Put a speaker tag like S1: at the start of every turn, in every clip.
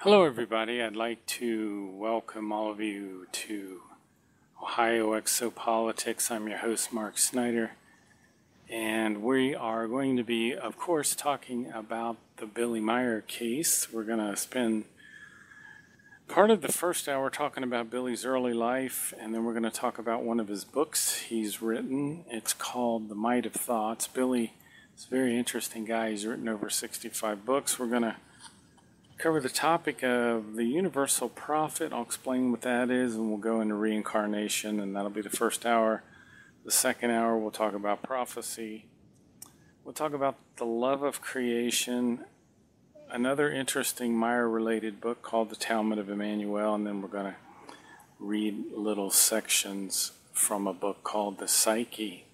S1: Hello, everybody. I'd like to welcome all of you to Ohio Exopolitics. I'm your host, Mark Snyder, and we are going to be, of course, talking about the Billy Meier case. We're going to spend part of the first hour talking about Billy's early life, and then we're going to talk about one of his books he's written. It's called The Might of Thoughts. Billy is a very interesting guy. He's written over 65 books. We're going to cover the topic of the universal prophet. I'll explain what that is, and we'll go into reincarnation, and that'll be the first hour. The second hour, we'll talk about prophecy. We'll talk about the love of creation, another interesting Meier-related book called The Talmud of Emmanuel, and then we're going to read little sections from a book called The Psyche.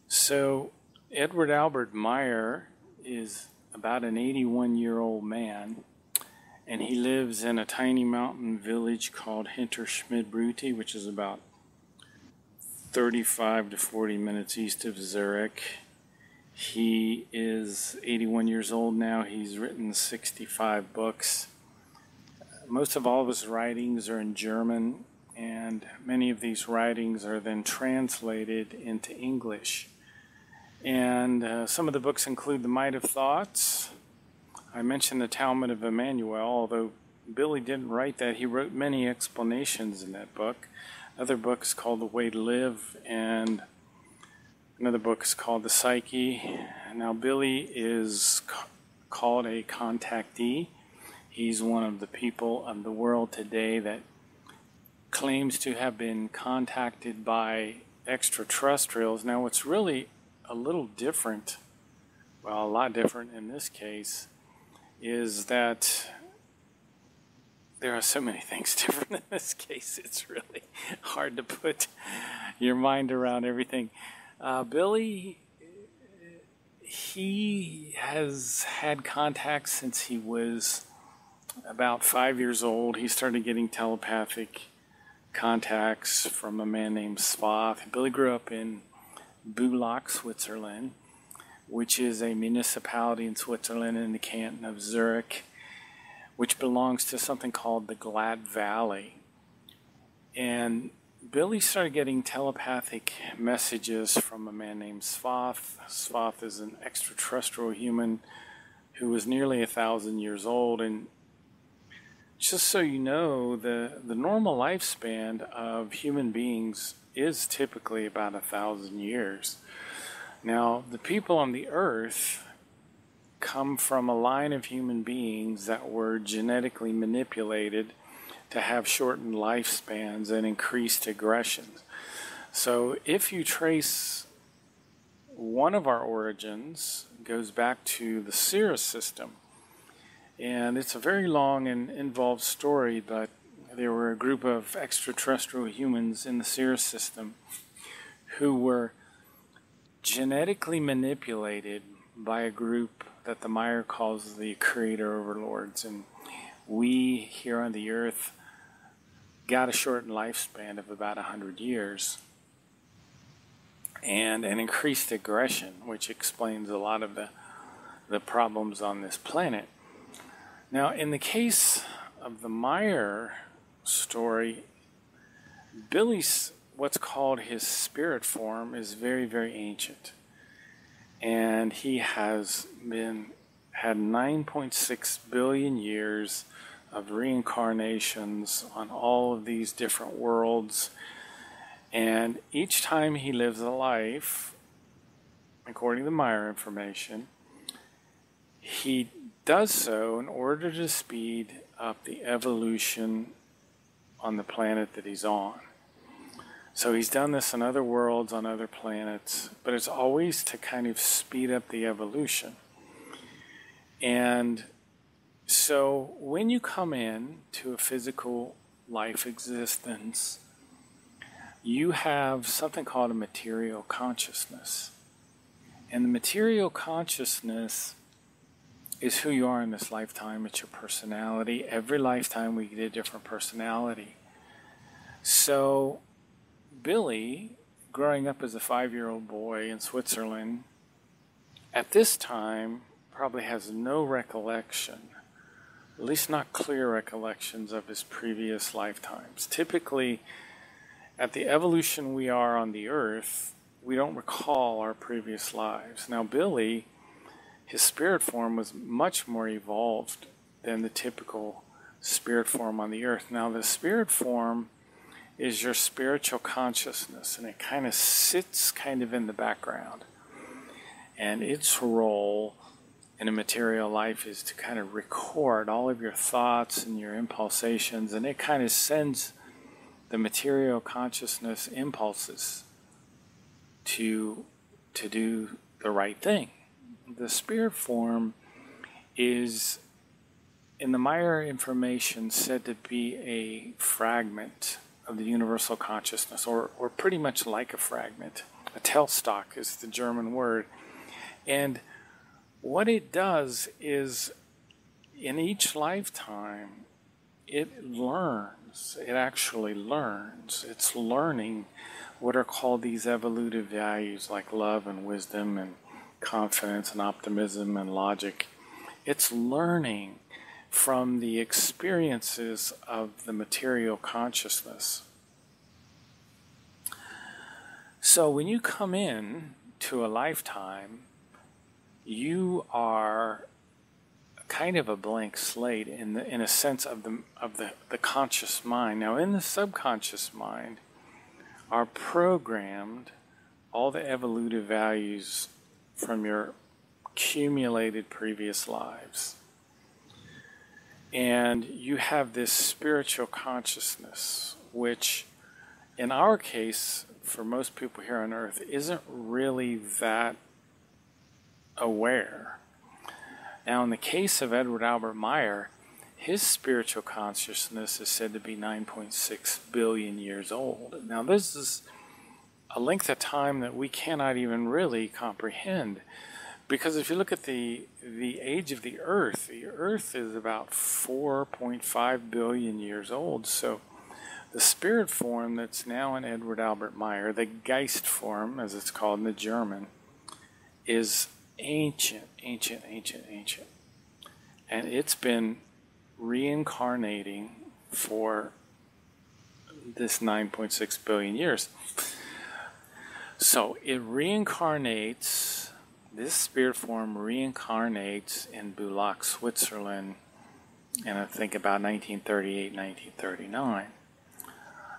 S1: So, Edward Albert Meier is about an 81-year-old man, and he lives in a tiny mountain village called Hinterschmidbrüti, which is about 35 to 40 minutes east of Zurich. He is 81 years old now. He's written 65 books. Most of all of his writings are in German, and many of these writings are then translated into English. And some of the books include The Might of Thoughts. I mentioned the Talmud of Emmanuel, although Billy didn't write that. He wrote many explanations in that book. Another book is called The Way to Live, and another book is called The Psyche. Now, Billy is called a contactee. He's one of the people of the world today that claims to have been contacted by extraterrestrials. Now, what's really a little different, well, a lot different in this case, is that there are so many things different in this case. It's really hard to put your mind around everything. Billy, he has had contacts since he was about 5 years old. He started getting telepathic contacts from a man named Swath. Billy grew up in Bulak, Switzerland, which is a municipality in Switzerland in the canton of Zurich, which belongs to something called the Glatt Valley. And Billy started getting telepathic messages from a man named Swath. Swath is an extraterrestrial human who was nearly 1,000 years old. And just so you know, the normal lifespan of human beings is typically about 1,000 years. Now, the people on the earth come from a line of human beings that were genetically manipulated to have shortened lifespans and increased aggressions. So if you trace one of our origins, it goes back to the Cirrus system. And it's a very long and involved story, but there were a group of extraterrestrial humans in the Cirrus system who were genetically manipulated by a group that the Meier calls the creator overlords. And we here on the earth got a shortened lifespan of about 100 years and an increased aggression, which explains a lot of the problems on this planet. Now, in the case of the Meier story, Billy's what's called his spirit form is very, very ancient. And he has had 9.6 billion years of reincarnations on all of these different worlds. And each time he lives a life, according to the Meier information, he does so in order to speed up the evolution on the planet that he's on. So he's done this on other worlds, on other planets, but it's always to kind of speed up the evolution. And so when you come in to a physical life existence, you have something called a material consciousness. And the material consciousness is who you are in this lifetime. It's your personality. Every lifetime we get a different personality. So Billy, growing up as a 5-year-old boy in Switzerland, at this time probably has no recollection at least not clear recollections of his previous lifetimes. Typically, at the evolution we are on the earth, we don't recall our previous lives. Now, Billy, his spirit form was much more evolved than the typical spirit form on the earth. Now, the spirit form is your spiritual consciousness, and it kind of sits kind of in the background. And its role in a material life is to kind of record all of your thoughts and your impulsations, and it kind of sends the material consciousness impulses to do the right thing. The spirit form is, in the Maya information, said to be a fragment of the universal consciousness, or pretty much like a fragment. A tailstock is the German word. And what it does is, in each lifetime, it learns. It actually learns. It's learning what are called these evolutive values like love and wisdom and confidence and optimism and logic. It's learning from the experiences of the material consciousness. So when you come in to a lifetime, you are kind of a blank slate in a sense of the conscious mind. Now, in the subconscious mind are programmed all the evolutive values from your accumulated previous lives. And you have this spiritual consciousness, which in our case, for most people here on earth, isn't really that aware. Now, in the case of Edward Albert Meyer, his spiritual consciousness is said to be 9.6 billion years old. Now, this is a length of time that we cannot even really comprehend, because if you look at the age of the Earth is about 4.5 billion years old. So the spirit form that's now in Edward Albert Meyer, the Geist form, as it's called in the German, is ancient. And it's been reincarnating for this 9.6 billion years. So it reincarnates, this spirit form reincarnates in Bulak, Switzerland, and I think about 1938, 1939.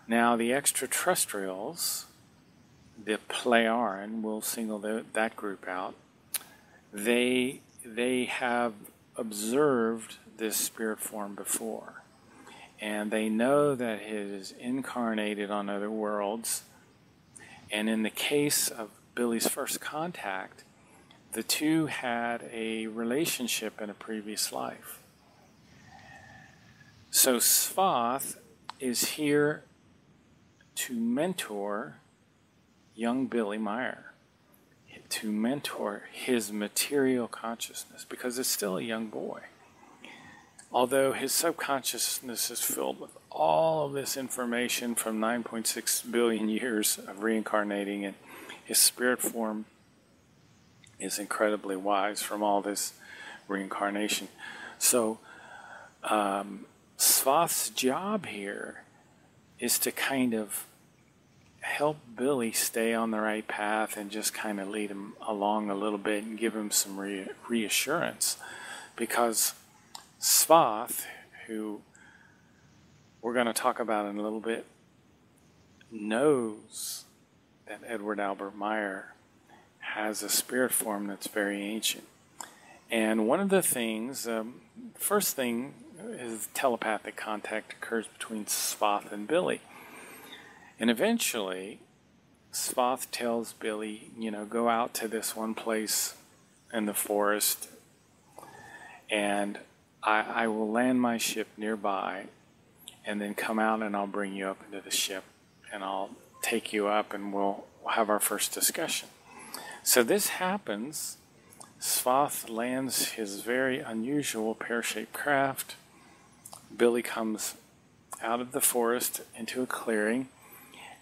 S1: Now the extraterrestrials, the Plejaren, we'll single that group out, they have observed this spirit form before, and they know that it is incarnated on other worlds. And in the case of Billy's first contact, the two had a relationship in a previous life. So Svath is here to mentor young Billy Meyer, to mentor his material consciousness, because it's still a young boy. Although his subconsciousness is filled with all of this information from 9.6 billion years of reincarnating, and his spirit form is incredibly wise from all this reincarnation. So Svath's job here is to kind of help Billy stay on the right path and just kind of lead him along a little bit and give him some reassurance. Because Svath, who we're going to talk about in a little bit, knows that Edward Albert Meyer has a spirit form that's very ancient. And one of the things, first thing is telepathic contact occurs between Svath and Billy. And eventually, Svath tells Billy, go out to this one place in the forest, and I will land my ship nearby, and then come out and I'll bring you up into the ship, and I'll take you up and we'll have our first discussion. So this happens. Svath lands his very unusual pear-shaped craft. Billy comes out of the forest into a clearing,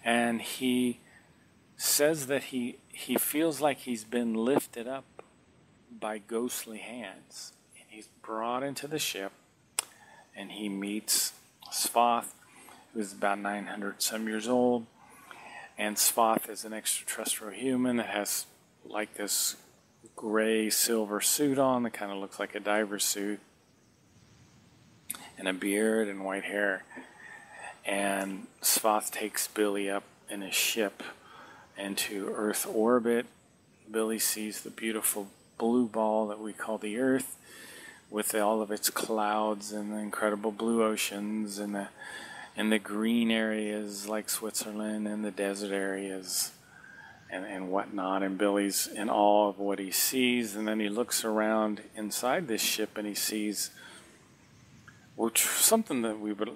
S1: and he says that he feels like he's been lifted up by ghostly hands. And he's brought into the ship, and he meets Svath, who is about 900 some years old. And Svath is an extraterrestrial human that has like this gray silver suit on that kind of looks like a diver's suit, and a beard and white hair. And Svath takes Billy up in his ship into Earth orbit. Billy sees the beautiful blue ball that we call the Earth, with all of its clouds and the incredible blue oceans and the green areas like Switzerland and the desert areas and whatnot. And Billy's in awe of what he sees, and then he looks around inside this ship and he sees something that we would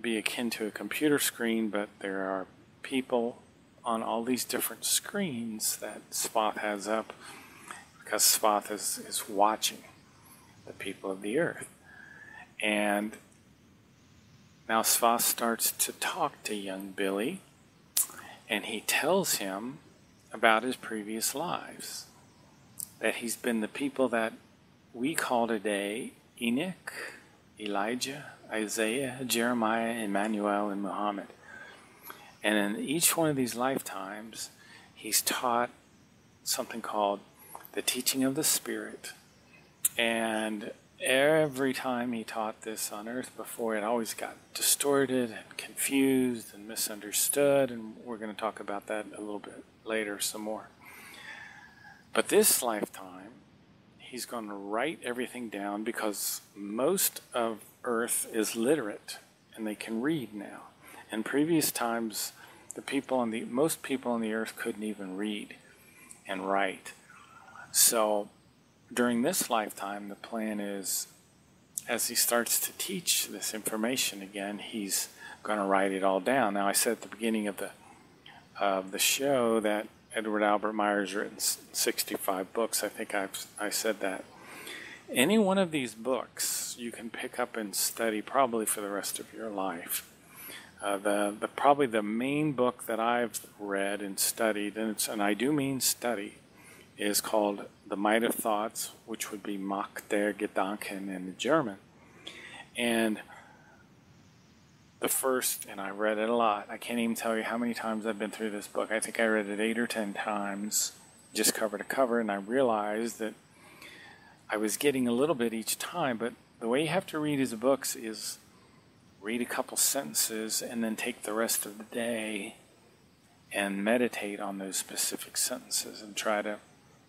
S1: be akin to a computer screen, but there are people on all these different screens that Svath has up, because Svath is watching the people of the Earth. And now Svath starts to talk to young Billy, and he tells him about his previous lives, that he's been the people that we call today Enoch, Elijah, Isaiah, Jeremiah, Emmanuel, and Muhammad. And in each one of these lifetimes, he's taught something called the teaching of the Spirit. And every time he taught this on earth before, it always got distorted and confused and misunderstood. And we're going to talk about that a little bit later some more. But this lifetime, he's going to write everything down, because most of Earth is literate and they can read now. In previous times, most people on the Earth couldn't even read and write. So during this lifetime, the plan is, as he starts to teach this information again, he's going to write it all down. Now, I said at the beginning of the show that Edward Albert Meyer's written 65 books. I think I said that. Any one of these books you can pick up and study probably for the rest of your life. Probably the main book that I've read and studied, and I do mean study, is called The Might of Thoughts, which would be Macht der Gedanken in German. And the first, and I read it a lot, I can't even tell you how many times I've been through this book. I think I read it 8 or 10 times, just cover to cover, and I realized that I was getting a little bit each time. But the way you have to read his books is read a couple sentences and then take the rest of the day and meditate on those specific sentences and try to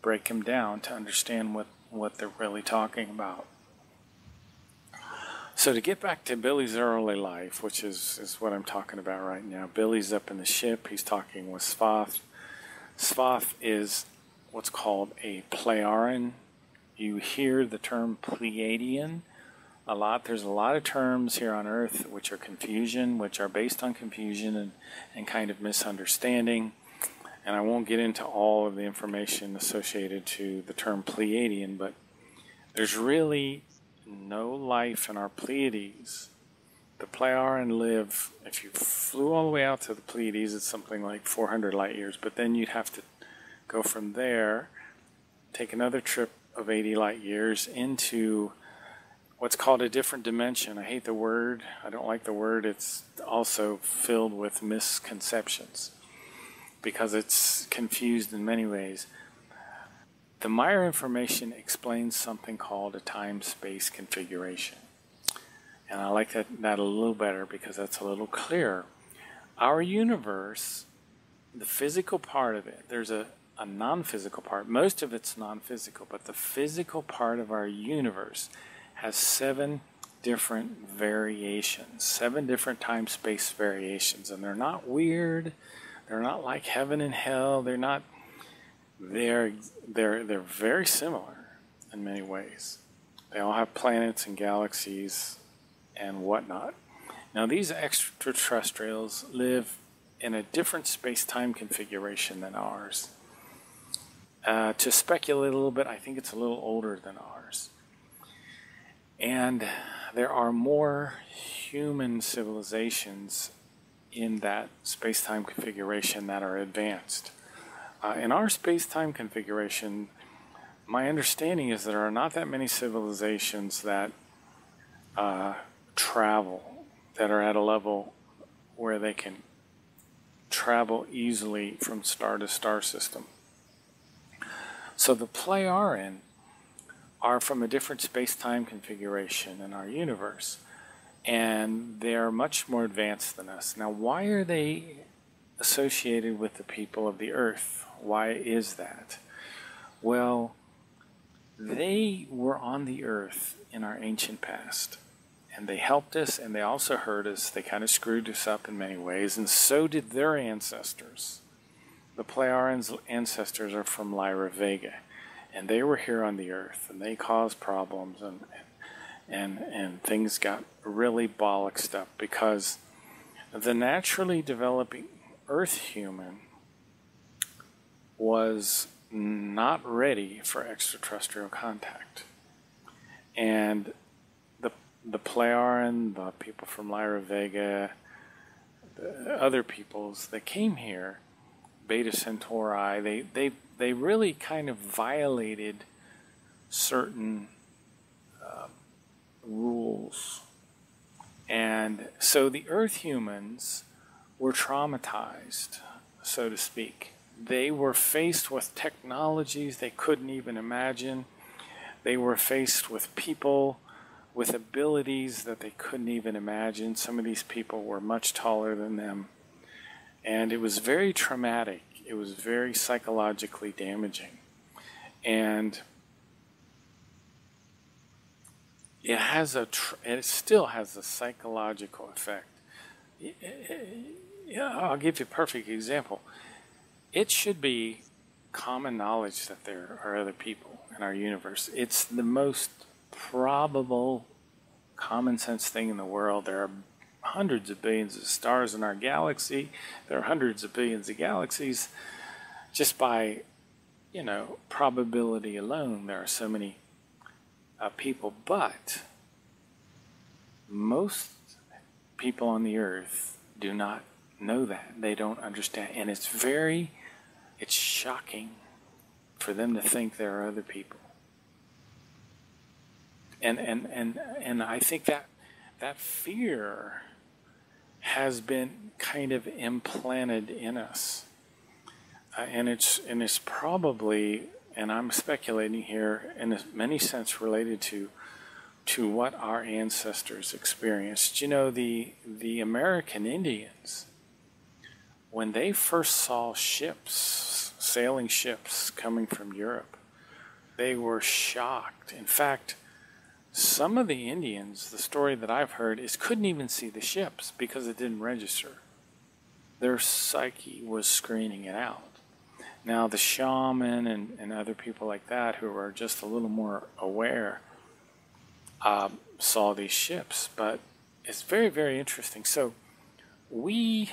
S1: break them down to understand what they're really talking about. So to get back to Billy's early life, which is what I'm talking about right now. Billy's up in the ship. He's talking with Svath. Svath is what's called a Pleiadian. You hear the term Pleiadian a lot. There's a lot of terms here on Earth which are confusion, which are based on confusion and kind of misunderstanding. And I won't get into all of the information associated to the term Pleiadian, but there's really no life in our Pleiades. The Pleiadian live, if you flew all the way out to the Pleiades, it's something like 400 light years, but then you'd have to go from there, take another trip of 80 light years into what's called a different dimension. I hate the word. I don't like the word. It's also filled with misconceptions because it's confused in many ways. The Meyer information explains something called a time-space configuration. And I like that a little better because that's a little clearer. Our universe, the physical part of it, there's a non-physical part. Most of it's non-physical, but the physical part of our universe has 7 different variations, 7 different time-space variations. And they're not weird. They're not like heaven and hell. They're very similar in many ways. They all have planets and galaxies and whatnot. Now, these extraterrestrials live in a different space-time configuration than ours. To speculate a little bit, I think it's a little older than ours. And there are more human civilizations in that space-time configuration that are advanced. In our space-time configuration, my understanding is there are not that many civilizations that travel, that are at a level where they can travel easily from star to star system. So the Pleiaren are from a different space-time configuration in our universe, and they are much more advanced than us. Now, why are they associated with the people of the Earth? Why is that? Well, they were on the Earth in our ancient past, and they helped us, and they also hurt us. They kind of screwed us up in many ways, and so did their ancestors. The Pleiaran's ancestors are from Lyra Vega, and they were here on the Earth, and they caused problems, and things got really bollocksed up because the naturally developing Earth human was not ready for extraterrestrial contact. And the Pleiaren, the people from Lyra Vega, the other peoples that came here, Beta Centauri, they really kind of violated certain rules. And so the Earth humans were traumatized, so to speak. They were faced with technologies they couldn't even imagine. They were faced with people with abilities that they couldn't even imagine. Some of these people were much taller than them. And it was very traumatic. It was very psychologically damaging. And it still has a psychological effect. I'll give you a perfect example. It should be common knowledge that there are other people in our universe. It's the most probable, common sense thing in the world. There are hundreds of billions of stars in our galaxy. There are hundreds of billions of galaxies. Just by, probability alone, there are so many people. But most people on the Earth do not know that. They don't understand. And it's shocking for them to think there are other people. And I think that fear has been kind of implanted in us. And it's probably, and I'm speculating here, in many sense related to what our ancestors experienced. The American Indians, when they first saw sailing ships coming from Europe, they were shocked. In fact, some of the Indians, the story that I've heard, is couldn't even see the ships because it didn't register. Their psyche was screening it out. Now, the shaman and other people like that who are just a little more aware saw these ships. But it's very, very interesting. So we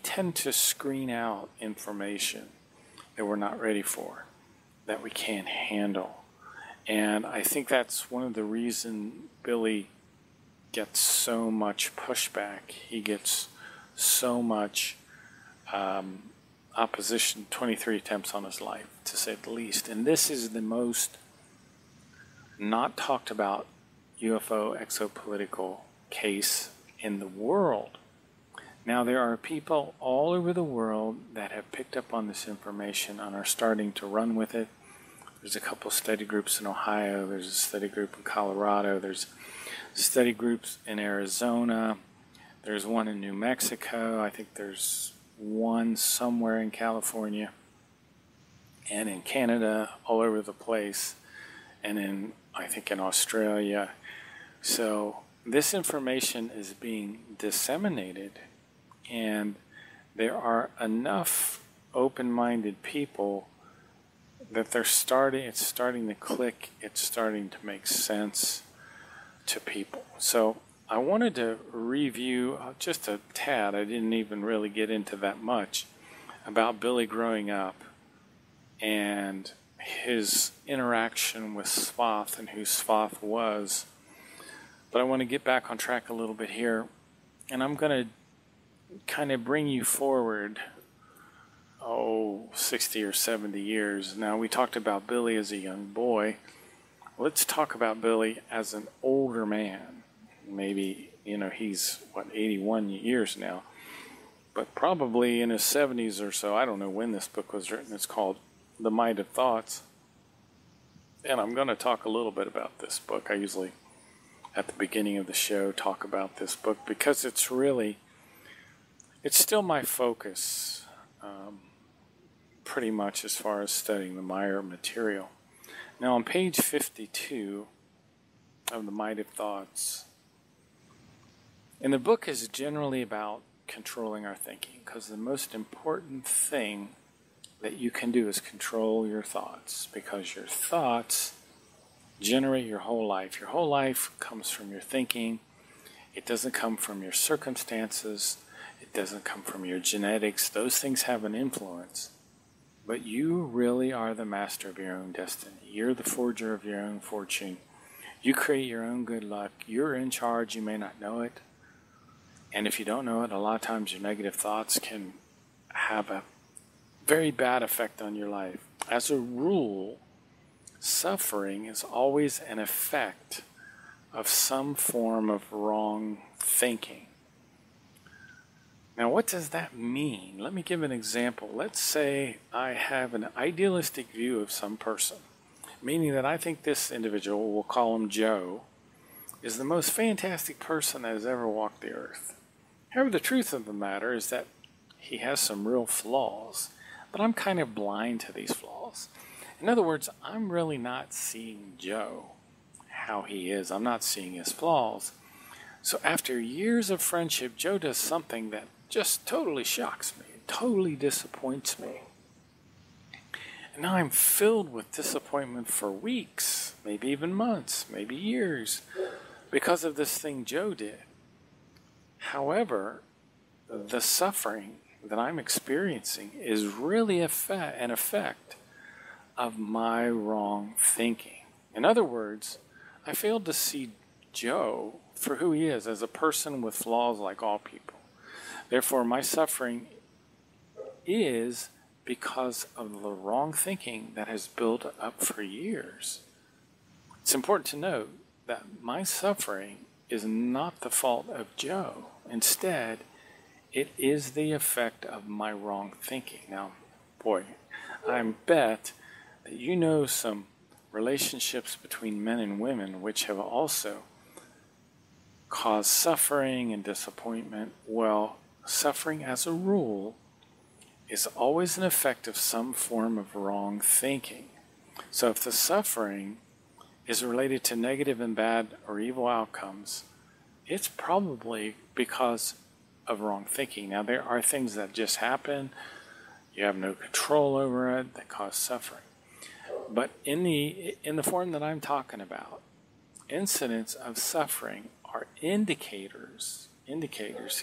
S1: tend to screen out information that we're not ready for, that we can't handle. And I think that's one of the reasons Billy gets so much pushback. He gets so much opposition, 23 attempts on his life, to say the least. And this is the most not talked about UFO exopolitical case in the world. Now, there are people all over the world that have picked up on this information and are starting to run with it. There's a couple study groups in Ohio. There's a study group in Colorado. There's study groups in Arizona. There's one in New Mexico. I think there's one somewhere in California and in Canada, all over the place, and I think in Australia. So this information is being disseminated, and there are enough open-minded people that it's starting to click, it's starting to make sense to people. So I wanted to review just a tad, I didn't even really get into that much, about Billy growing up and his interaction with Swath and who Swath was. But I want to get back on track a little bit here, and I'm going to kind of bring you forward 60 or 70 years. Now, we talked about Billy as a young boy. Let's talk about Billy as an older man. maybe, he's, 81 years now, but probably in his 70s or so. I don't know when this book was written. It's called The Might of Thoughts. And I'm going to talk a little bit about this book. I usually, at the beginning of the show, talk about this book because it's still my focus, pretty much as far as studying the Meyer material. Now, on page 52 of The Might of Thoughts, and the book is generally about controlling our thinking, because the most important thing that you can do is control your thoughts, because your thoughts generate your whole life. Your whole life comes from your thinking. It doesn't come from your circumstances. It doesn't come from your genetics. Those things have an influence. But you really are the master of your own destiny. You're the forger of your own fortune. You create your own good luck. You're in charge. You may not know it. And if you don't know it, a lot of times your negative thoughts can have a very bad effect on your life. As a rule, suffering is always an effect of some form of wrong thinking. Now, what does that mean? Let me give an example. Let's say I have an idealistic view of some person, meaning that I think this individual, we'll call him Joe, is the most fantastic person that has ever walked the earth. However, the truth of the matter is that he has some real flaws, but I'm kind of blind to these flaws. In other words, I'm really not seeing Joe how he is. I'm not seeing his flaws. So after years of friendship, Joe does something that just totally shocks me, totally disappoints me. And now I'm filled with disappointment for weeks, maybe even months, maybe years, because of this thing Joe did. However, the suffering that I'm experiencing is really an effect of my wrong thinking. In other words, I failed to see Joe for who he is, as a person with flaws like all people. Therefore, my suffering is because of the wrong thinking that has built up for years. It's important to note that my suffering is not the fault of Joe. Instead, it is the effect of my wrong thinking. Now, boy, I bet that you know some relationships between men and women which have also caused suffering and disappointment. Well, suffering as a rule is always an effect of some form of wrong thinking. So if the suffering is related to negative and bad or evil outcomes, it's probably because of wrong thinking. Now, there are things that just happen, you have no control over it, that cause suffering. But in the form that I'm talking about, incidents of suffering are indicators.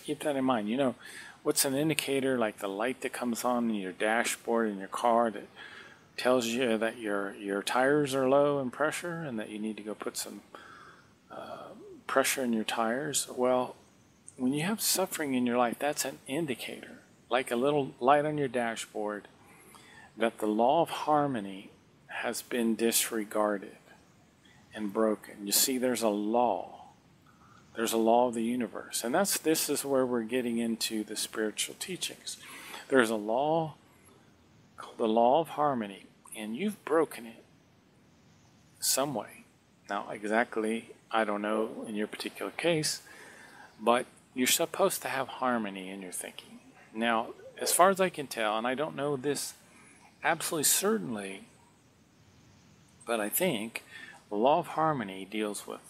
S1: Keep that in mind. You know, what's an indicator? Like the light that comes on in your dashboard in your car that tells you that your tires are low in pressure and that you need to go put some pressure in your tires. Well, when you have suffering in your life, that's an indicator, like a little light on your dashboard, that the law of harmony has been disregarded and broken. You see, there's a law. There's a law of the universe. And this is where we're getting into the spiritual teachings. There's a law called the law of harmony, and you've broken it some way. Now, exactly, I don't know in your particular case, but you're supposed to have harmony in your thinking. Now, as far as I can tell, and I don't know this absolutely certainly, but I think the law of harmony deals with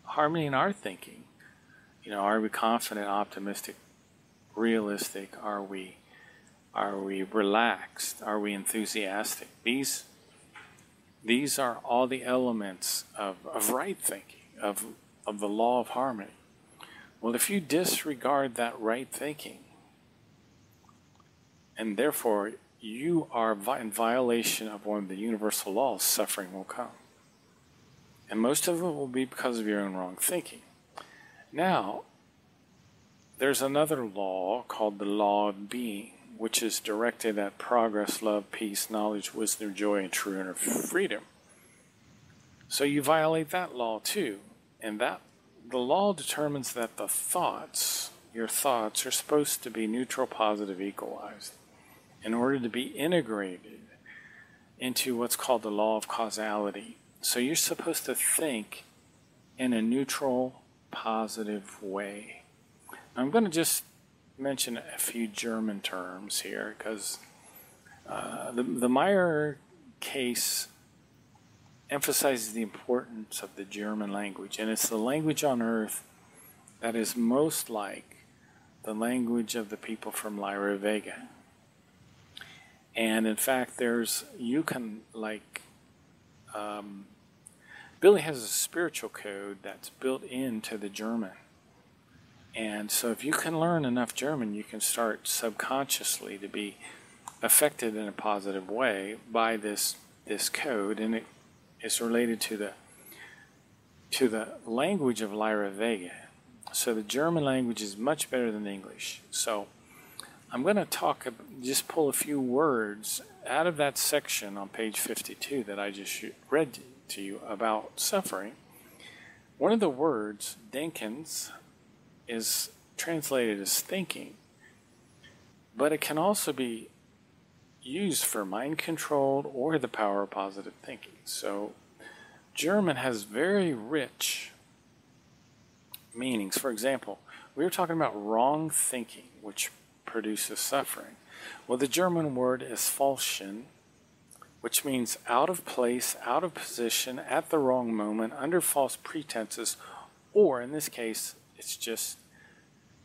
S1: harmony in our thinking. You know, are we confident, optimistic, realistic? Are we relaxed? Are we enthusiastic? These are all the elements of right thinking, of the law of harmony. Well, if you disregard that right thinking, and therefore you are in violation of one of the universal laws, suffering will come. And most of it will be because of your own wrong thinking. Now, there's another law called the law of being, which is directed at progress, love, peace, knowledge, wisdom, joy, and true inner freedom. So you violate that law too. And that the law determines that your thoughts are supposed to be neutral, positive, equalized in order to be integrated into what's called the law of causality. So you're supposed to think in a neutral, positive way. I'm going to just mention a few German terms here because the Meyer case emphasizes the importance of the German language, and it's the language on earth that is most like the language of the people from Lyra Vega. And in fact, Billy has a spiritual code that's built into the German. And so if you can learn enough German, you can start subconsciously to be affected in a positive way by this code, and it is related to the language of Lyra Vega. So the German language is much better than English. So I'm going to just pull a few words out of that section on page 52 that I just read to you about suffering. One of the words, denkens, is translated as thinking, but it can also be used for mind control or the power of positive thinking. So German has very rich meanings. For example, we were talking about wrong thinking, which produces suffering. Well, the German word is falschen, which means out of place, out of position, at the wrong moment, under false pretenses, or in this case, it's just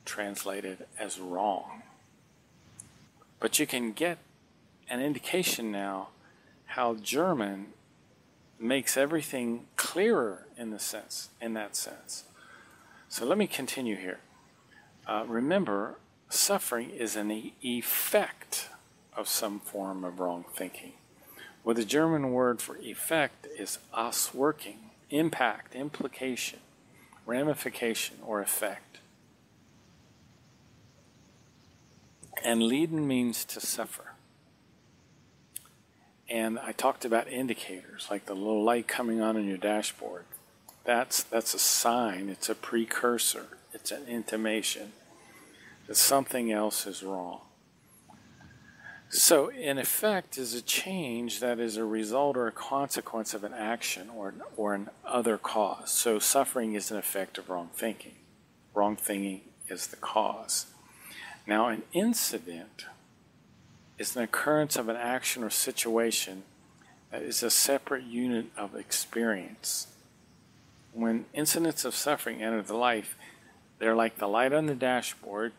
S1: translated as wrong. But you can get an indication now how German makes everything clearer in that sense. So let me continue here. Remember, suffering is an effect of some form of wrong thinking. Well, the German word for effect is Auswirkung, impact, implication, ramification, or effect. And leiden means to suffer. And I talked about indicators, like the little light coming on in your dashboard. That's a sign, it's a precursor, it's an intimation that something else is wrong. So, in effect, is a change that is a result or a consequence of an action or an other cause. So, suffering is an effect of wrong thinking. Wrong thinking is the cause. Now, an incident is an occurrence of an action or situation that is a separate unit of experience. When incidents of suffering enter the life, they're like the light on the dashboard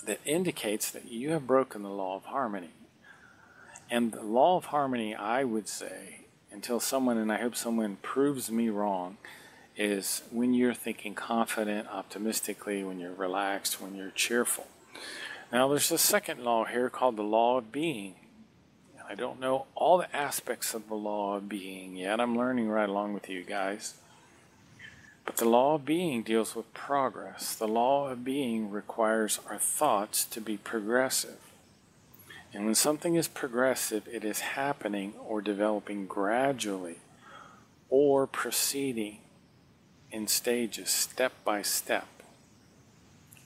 S1: that indicates that you have broken the law of harmony. And the law of harmony, I would say, until someone, and I hope someone proves me wrong, is when you're thinking confident, optimistically, when you're relaxed, when you're cheerful. Now, there's a second law here called the law of being. I don't know all the aspects of the law of being yet. I'm learning right along with you guys. But the law of being deals with progress. The law of being requires our thoughts to be progressive. And when something is progressive, it is happening or developing gradually or proceeding in stages, step by step.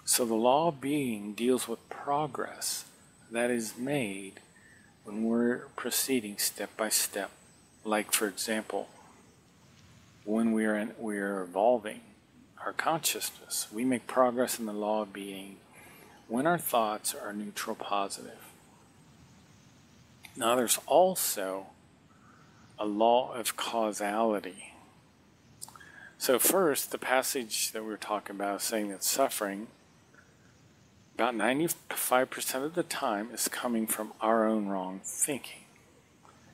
S1: So the law of being deals with progress that is made when we're proceeding step by step. Like, for example, when we're evolving our consciousness, we make progress in the law of being when our thoughts are neutral positive. Now, there's also a law of causality. So first, the passage that we were talking about is saying that suffering, about 95% of the time, is coming from our own wrong thinking.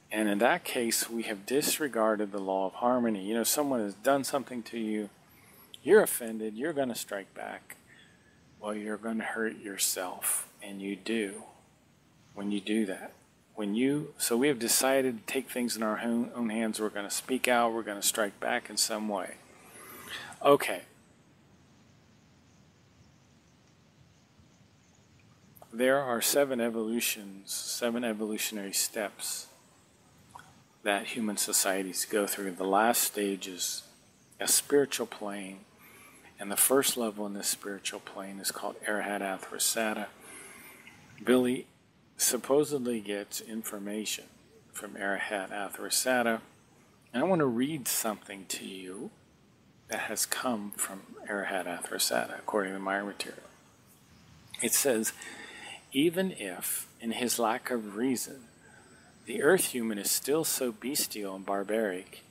S1: And in that case, we have disregarded the law of harmony. You know, someone has done something to you, you're offended, you're going to strike back. Well, you're going to hurt yourself, and you do when you do that. So we have decided to take things in our own hands. We're going to speak out, we're going to strike back in some way. Okay. There are 7 evolutionary steps that human societies go through. The last stage is a spiritual plane. And the first level in this spiritual plane is called Arahat Athrasata. Billy supposedly gets information from Arahat Athrasata. And I want to read something to you that has come from Arahat Athrasata, according to my material. It says, even if, in his lack of reason, the earth human is still so bestial and barbaric,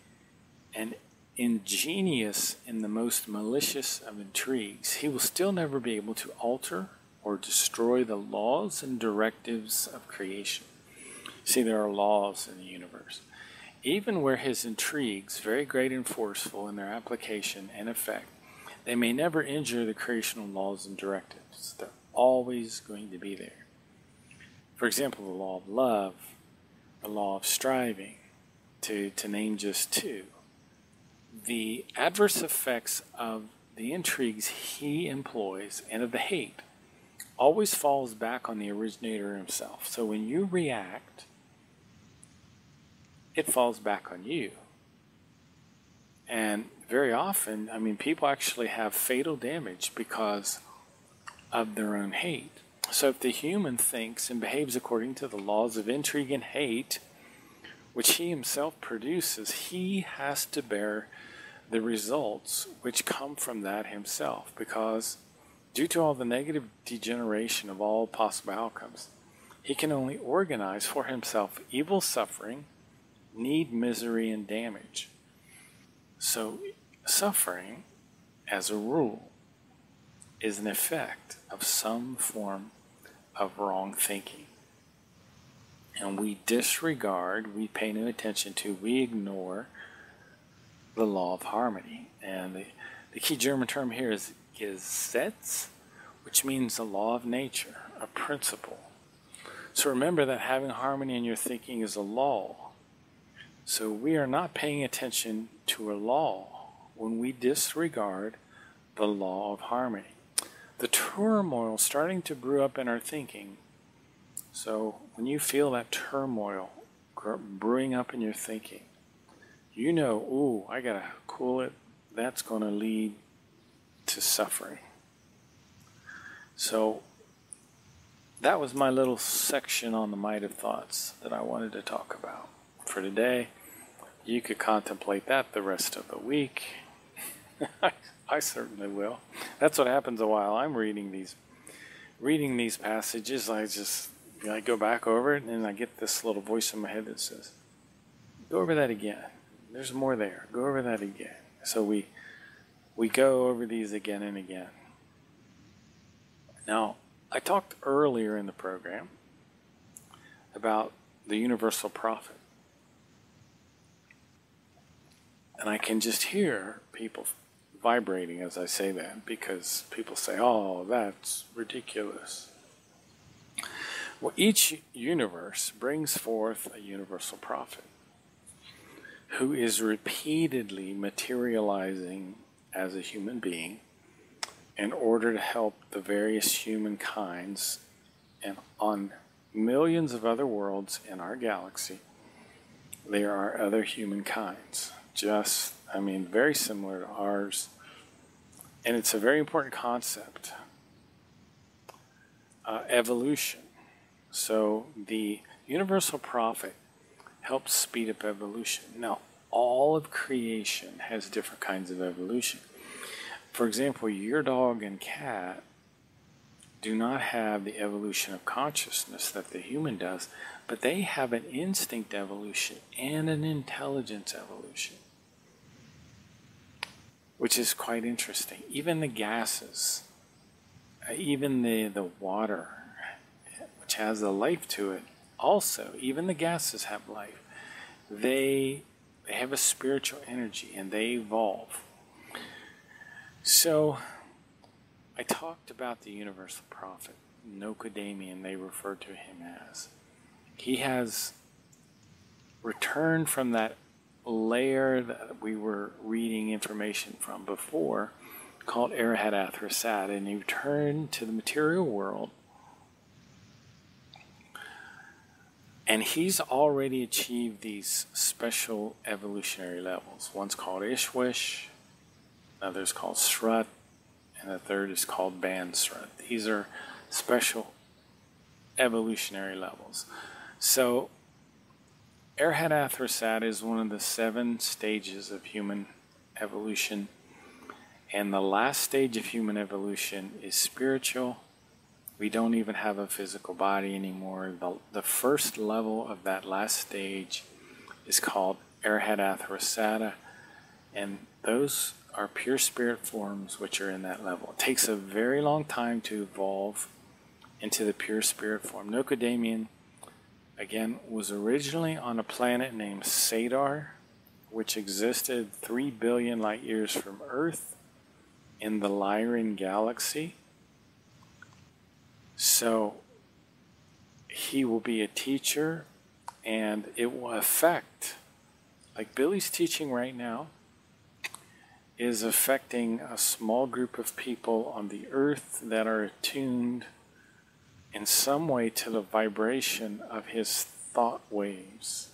S1: and ingenious in the most malicious of intrigues, he will still never be able to alter or destroy the laws and directives of creation. See, there are laws in the universe. Even where his intrigues, very great and forceful in their application and effect, they may never injure the creational laws and directives. They're always going to be there. For example, the law of love, the law of striving, to name just two. The adverse effects of the intrigues he employs and of the hate always falls back on the originator himself. So when you react, it falls back on you. And very often, people actually have fatal damage because of their own hate. So if the human thinks and behaves according to the laws of intrigue and hate, which he himself produces, he has to bear the results which come from that himself, because due to all the negative degeneration of all possible outcomes, he can only organize for himself evil, suffering, need, misery, and damage. So suffering, as a rule, is an effect of some form of wrong thinking. And we disregard, we pay no attention to, we ignore the law of harmony. And the key German term here is Gesetz, which means the law of nature, a principle. So remember that having harmony in your thinking is a law. So we are not paying attention to a law when we disregard the law of harmony. The turmoil starting to brew up in our thinking. So when you feel that turmoil brewing up in your thinking, you know, ooh, I gotta cool it. That's going to lead to suffering. So that was my little section on the might of thoughts that I wanted to talk about for today. You could contemplate that the rest of the week. I certainly will. That's what happens while I'm reading these passages. I go back over it, and I get this little voice in my head that says, go over that again. There's more there. Go over that again. So we go over these again and again. Now, I talked earlier in the program about the universal prophet. And I can just hear people vibrating as I say that, because people say, oh, that's ridiculous. Well, each universe brings forth a universal prophet who is repeatedly materializing as a human being in order to help the various human kinds, and on millions of other worlds in our galaxy, there are other human kinds. Very similar to ours. And it's a very important concept. Evolution. So the universal prophet helps speed up evolution. Now, all of creation has different kinds of evolution. For example, your dog and cat do not have the evolution of consciousness that the human does, but they have an instinct evolution and an intelligence evolution, which is quite interesting. Even the gases, even the water, which has a life to it, also, even the gases have life. They have a spiritual energy, and they evolve. So, I talked about the universal prophet, Nokodamian, they refer to him as. He has returned from that layer that we were reading information from before, called Arahat Athrasata, and he returned to the material world. And he's already achieved these special evolutionary levels. One's called Ishwish, another is called Srut, and the third is called Bansrut. These are special evolutionary levels. So Arhat Athrasat is one of the 7 stages of human evolution, and the last stage of human evolution is spiritual. We don't even have a physical body anymore. The first level of that last stage is called Arhat Athrasata, and those are pure spirit forms which are in that level. It takes a very long time to evolve into the pure spirit form. Nocodamian, again, was originally on a planet named Sadar, which existed 3 billion light years from Earth in the Lyran galaxy. So he will be a teacher, and it will affect, like Billy's teaching right now, is affecting a small group of people on the earth that are attuned in some way to the vibration of his thought waves.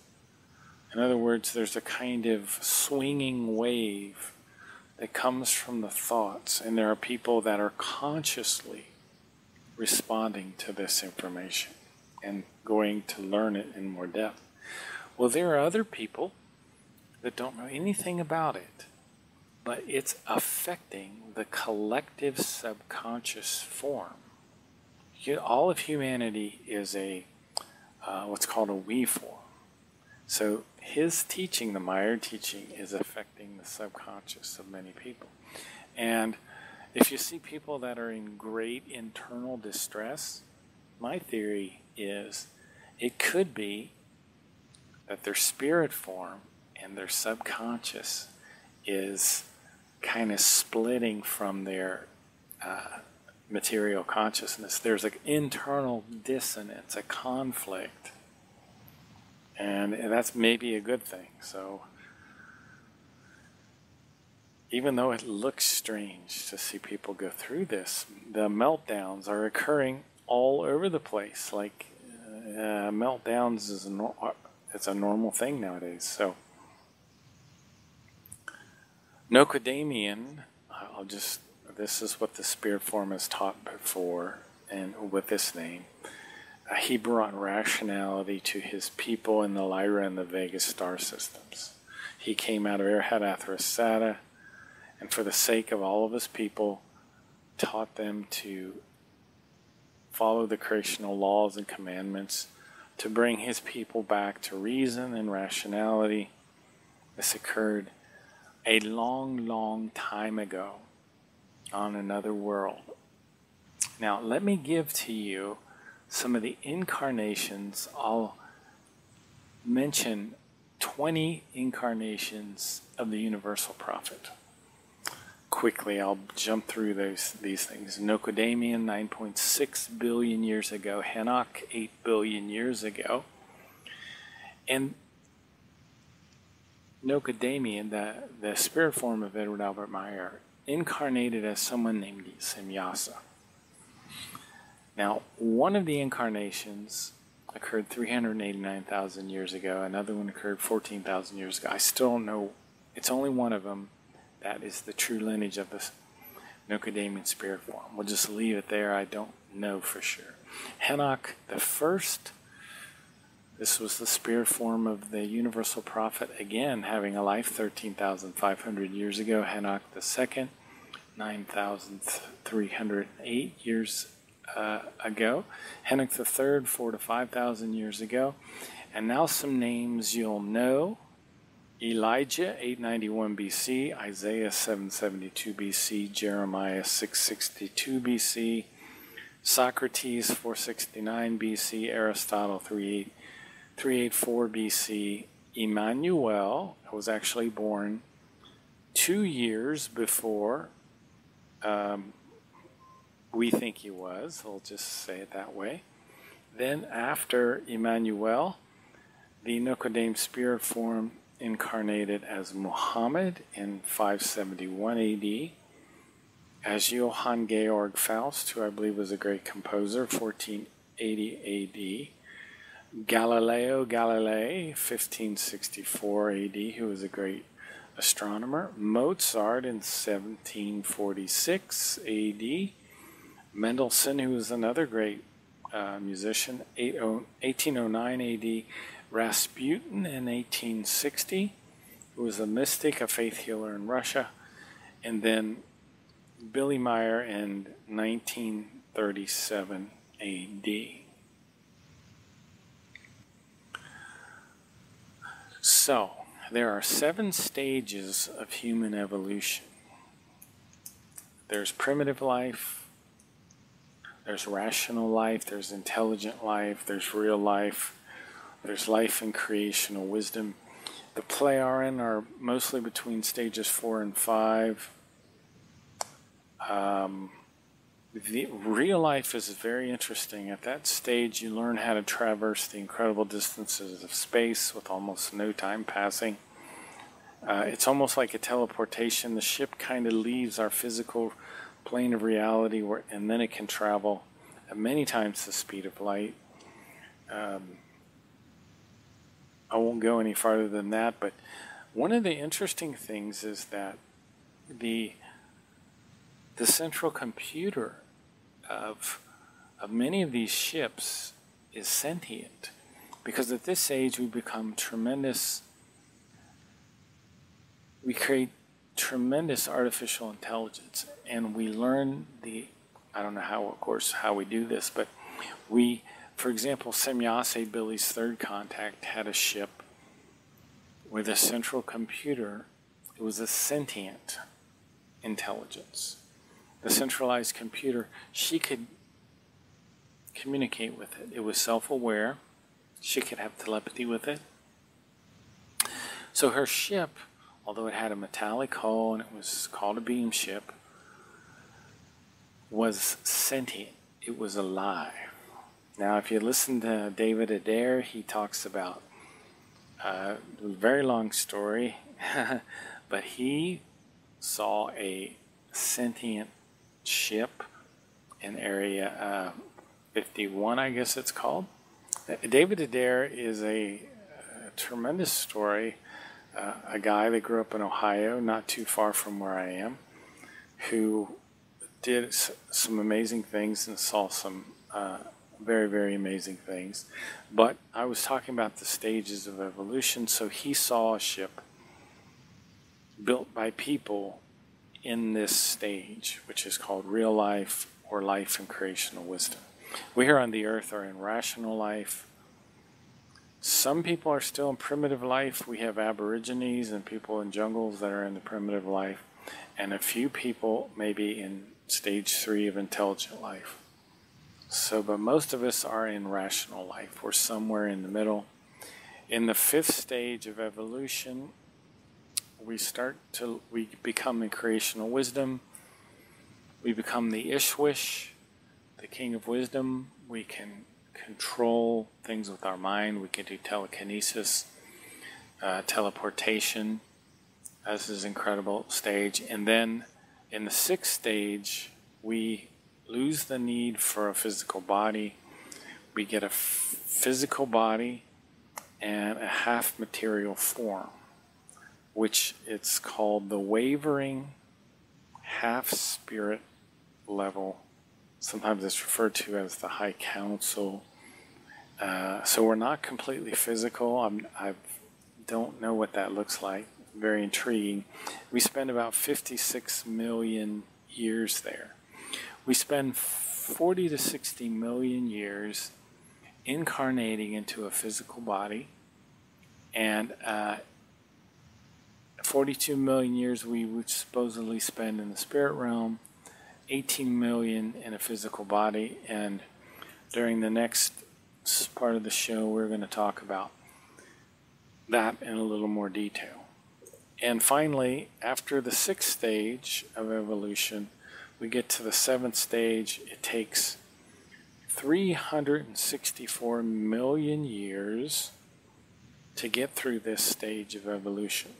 S1: In other words, there's a kind of swinging wave that comes from the thoughts, and there are people that are consciously responding to this information and going to learn it in more depth. Well, there are other people that don't know anything about it, but it's affecting the collective subconscious form. All of humanity is a what's called a we form. So his teaching, the Meyer teaching, is affecting the subconscious of many people. And if you see people that are in great internal distress, my theory is it could be that their spirit form and their subconscious is kind of splitting from their material consciousness. There's an internal dissonance, a conflict, and that's maybe a good thing. So even though it looks strange to see people go through this, the meltdowns are occurring all over the place. Like meltdowns it's a normal thing nowadays. So Nocodamian, this is what the spirit form has taught before, and with this name, he brought rationality to his people in the Lyra and the Vega star systems. He came out of Arhat Athrasata, and for the sake of all of his people, taught them to follow the creational laws and commandments, to bring his people back to reason and rationality. This occurred a long, long time ago on another world. Now, let me give to you some of the incarnations. I'll mention 20 incarnations of the Universal Prophet. Quickly, I'll jump through these things. Nocodamian, 9.6 billion years ago. Henoch, 8 billion years ago. And Nocodamian, the spirit form of Edward Albert Meyer, incarnated as someone named Semyasa. Now, one of the incarnations occurred 389,000 years ago. Another one occurred 14,000 years ago. I still don't know. It's only one of them that is the true lineage of the Nocodamian spirit form. We'll just leave it there. I don't know for sure. Henoch the first, this was the spirit form of the Universal Prophet, again having a life 13,500 years ago. Henoch the second, 9,308 years ago. Henoch the third, 4,000 to 5,000 years ago. And now some names you'll know. Elijah, 891 BC, Isaiah, 772 BC, Jeremiah, 662 BC, Socrates, 469 BC, Aristotle, 384 BC, Emmanuel was actually born 2 years before we think he was. We'll just say it that way. Then after Emmanuel, the Nocodame spirit form incarnated as Muhammad in 571 AD, as Johann Georg Faust, who I believe was a great composer, 1480 AD, Galileo Galilei, 1564 AD, who was a great astronomer. Mozart in 1746 A.D. Mendelssohn, who was another great musician, 1809 A.D. Rasputin in 1860, who was a mystic, a faith healer in Russia. And then Billy Meyer in 1937 A.D. So, there are 7 stages of human evolution. There's primitive life, there's rational life, there's intelligent life, there's real life, there's life and creational wisdom. The Pleiaren are mostly between stages 4 and 5. The real life is very interesting. At that stage, you learn how to traverse the incredible distances of space with almost no time passing. It's almost like a teleportation. The ship kind of leaves our physical plane of reality, and then it can travel at many times the speed of light. I won't go any farther than that, but one of the interesting things is that the central computer of many of these ships is sentient, because at this age we create tremendous artificial intelligence, and we learn I don't know how, of course, how we do this, but for example, Semyase, Billy's third contact, had a ship with a central computer. It was a sentient intelligence. The centralized computer, she could communicate with it. It was self-aware. She could have telepathy with it. So her ship, although it had a metallic hull and it was called a beam ship, was sentient. It was alive. Now, if you listen to David Adair, he talks about a very long story, but he saw a sentient ship in Area 51, I guess it's called. David Adair is a tremendous story. A guy that grew up in Ohio, not too far from where I am, who did some amazing things and saw some very, very amazing things. But I was talking about the stages of evolution, so he saw a ship built by people in this stage, which is called real life or life and creational wisdom. We here on the earth are in rational life. Some people are still in primitive life. We have aborigines and people in jungles that are in the primitive life, and a few people maybe in stage 3 of intelligent life. So, but most of us are in rational life. We're somewhere in the middle. In the 5th stage of evolution, we become in creational wisdom. We become the Ishwish, the king of wisdom. We can control things with our mind. We can do telekinesis, teleportation. This is an incredible stage. And then in the 6th stage, we lose the need for a physical body. We get a physical body and a half material form, which it's called the wavering half spirit level. Sometimes it's referred to as the high council. So we're not completely physical. I don't know what that looks like. Very intriguing. We spend about 56 million years there. We spend 40 to 60 million years incarnating into a physical body, and 42 million years we would supposedly spend in the spirit realm, 18 million in a physical body, and during the next part of the show we're going to talk about that in a little more detail. And finally, after the 6th stage of evolution, we get to the 7th stage. It takes 364 million years to get through this stage of evolution.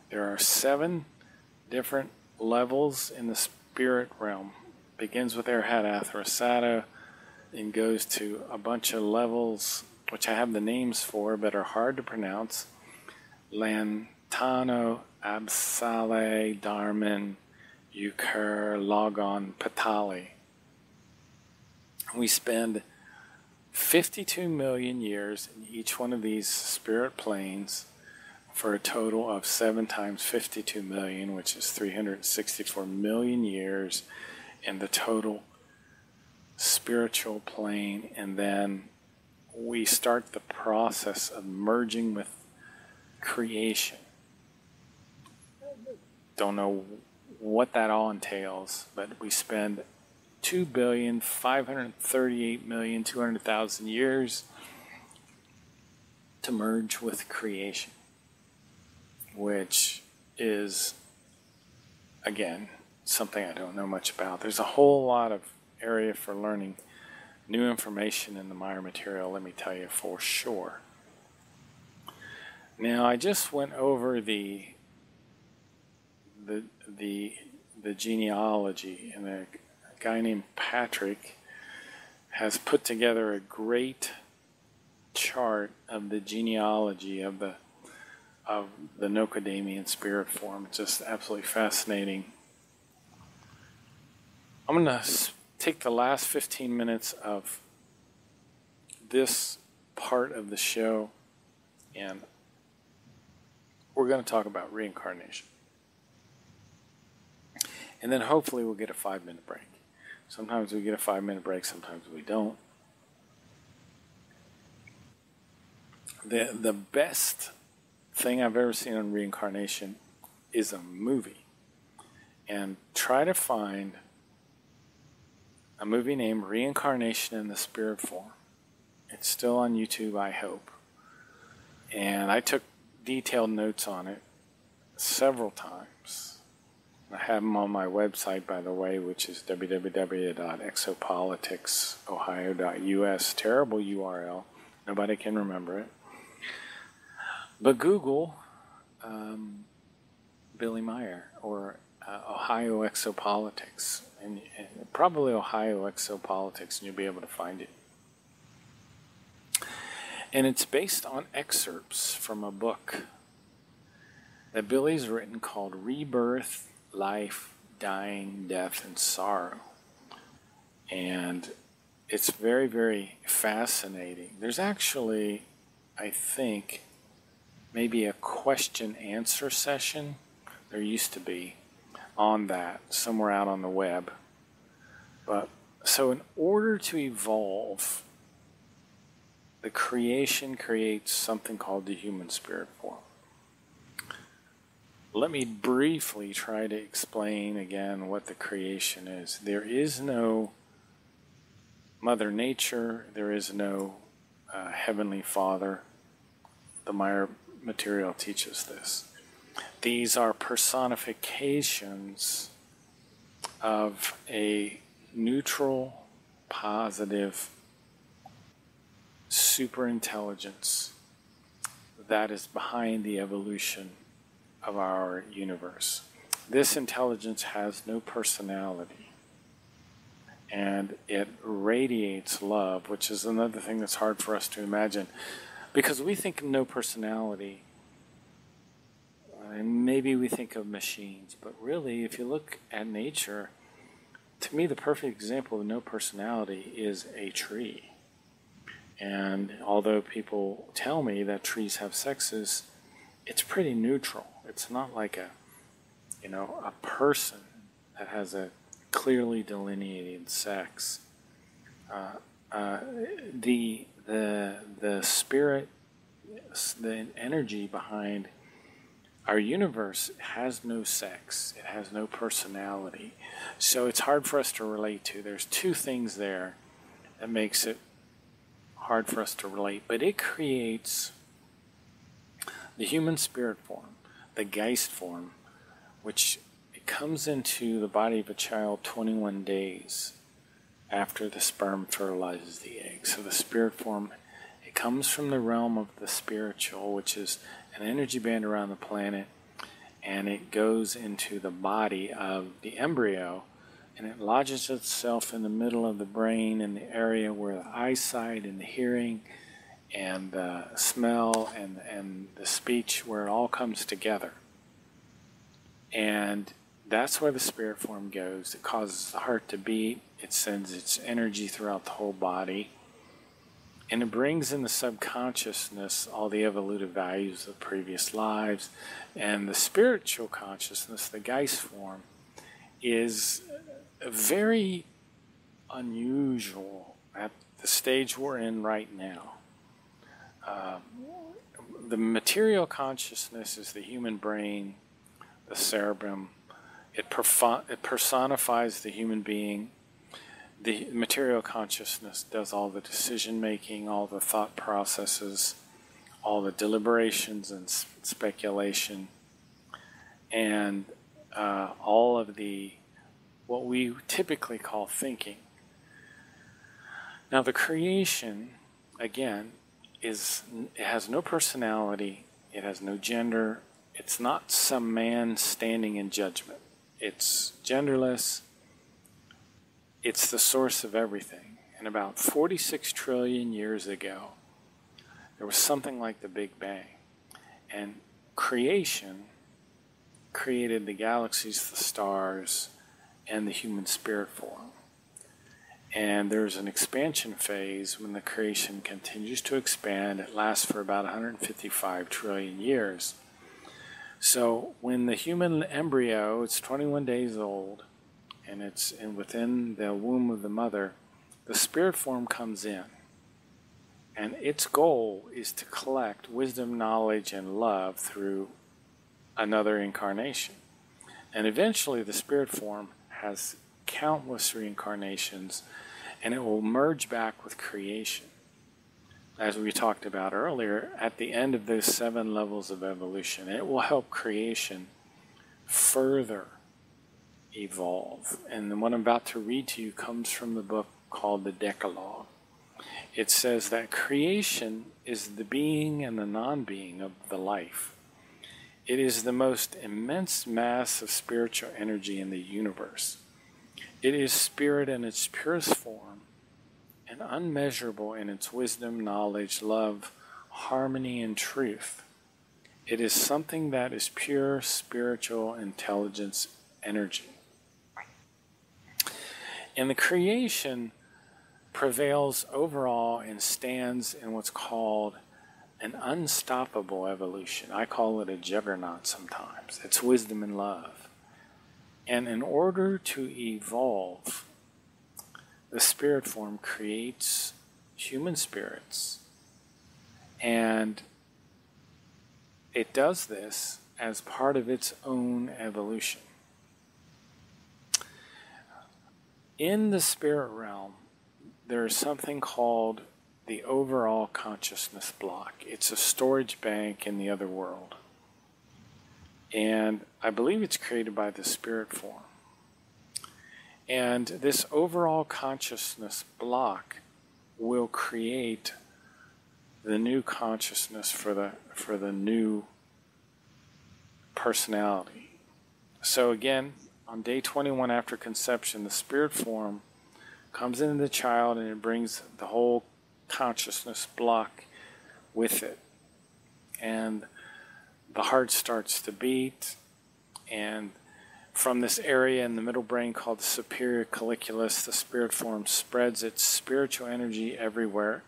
S1: There are 7 different levels in the spirit realm. It begins with Arhat Athrasata and goes to a bunch of levels, which I have the names for, but are hard to pronounce. Tano, Absale, Dharman, Yukur, Logon, Patali. We spend 52 million years in each one of these spirit planes for a total of 7 times 52 million, which is 364 million years in the total spiritual plane. And then we start the process of merging with creation. Don't know what that all entails, but we spend 2,538,200,000 years to merge with creation, which is, again, something I don't know much about. There's a whole lot of area for learning new information in the Maya material, let me tell you for sure. Now, I just went over the genealogy, and a guy named Patrick has put together a great chart of the genealogy of the Nocadamian spirit form. It's just absolutely fascinating. I'm going to take the last 15 minutes of this part of the show, and we're going to talk about reincarnation. And then hopefully we'll get a 5-minute break. Sometimes we get a 5-minute break, sometimes we don't. The best thing I've ever seen on reincarnation is a movie. And try to find a movie named Reincarnation in the Spirit Form. It's still on YouTube, I hope. And I took detailed notes on it several times. I have them on my website, by the way, which is www.exopoliticsohio.us. Terrible URL. Nobody can remember it. But Google Billy Meyer or Ohio Exopolitics, and probably Ohio Exopolitics, and you'll be able to find it. And it's based on excerpts from a book that Billy's written called Rebirth, Life, Dying, Death, and Sorrow. And it's very, very fascinating. There's actually, I think, maybe a question-answer session. There used to be on that, somewhere out on the web. But so in order to evolve, the creation creates something called the human spirit form. Let me briefly try to explain again what the creation is. There is no Mother Nature. There is no Heavenly Father. The Maya material teaches this. These are personifications of a neutral, positive superintelligence that is behind the evolution of our universe. This intelligence has no personality, and it radiates love, which is another thing that's hard for us to imagine, because we think of no personality, and maybe we think of machines, but really, if you look at nature, to me the perfect example of no personality is a tree. And although people tell me that trees have sexes, it's pretty neutral. It's not like a person that has a clearly delineated sex. The spirit, the energy behind our universe has no sex. It has no personality. So it's hard for us to relate to. There's two things there that makes it hard for us to relate. But it creates the human spirit form, the Geist form, which it comes into the body of a child 21 days after the sperm fertilizes the egg. So the spirit form, it comes from the realm of the spiritual, which is an energy band around the planet, and it goes into the body of the embryo, and it lodges itself in the middle of the brain, in the area where the eyesight and the hearing and the smell and the speech, where it all comes together. And that's where the spirit form goes. It causes the heart to beat. It sends its energy throughout the whole body. And it brings in the subconsciousness all the evolutive values of previous lives. And the spiritual consciousness, the Geist form, is very unusual at the stage we're in right now. The material consciousness is the human brain, the cerebrum. It personifies the human being. The material consciousness does all the decision making, all the thought processes, all the deliberations and speculation, and all of the what we typically call thinking. Now the creation, again, it has no personality, it has no gender, it's not some man standing in judgment. It's genderless. It's the source of everything. And about 46 trillion years ago, there was something like the Big Bang. And creation created the galaxies, the stars, and the human spirit form. And there's an expansion phase when the creation continues to expand. It lasts for about 155 trillion years. So when the human embryo, it's 21 days old, and it's within the womb of the mother, the spirit form comes in. And its goal is to collect wisdom, knowledge, and love through another incarnation. And eventually the spirit form has countless reincarnations, and it will merge back with creation. As we talked about earlier, at the end of those 7 levels of evolution, it will help creation further evolve. And what I'm about to read to you comes from the book called the Decalogue. It says that creation is the being and the non-being of the life. It is the most immense mass of spiritual energy in the universe. It is spirit in its purest form, and unmeasurable in its wisdom, knowledge, love, harmony, and truth. It is something that is pure spiritual intelligence energy. And the creation prevails overall and stands in what's called an unstoppable evolution. I call it a juggernaut sometimes. It's wisdom and love. And in order to evolve, the spirit form creates human spirits. And it does this as part of its own evolution. In the spirit realm, there is something called the overall consciousness block. It's a storage bank in the other world. And I believe it's created by the spirit form. And this overall consciousness block will create the new consciousness for the new personality. So again, on day 21 after conception, the spirit form comes into the child and it brings the whole consciousness block with it. And the heart starts to beat, and from this area in the middle brain called the superior colliculus, the spirit form spreads its spiritual energy everywhere.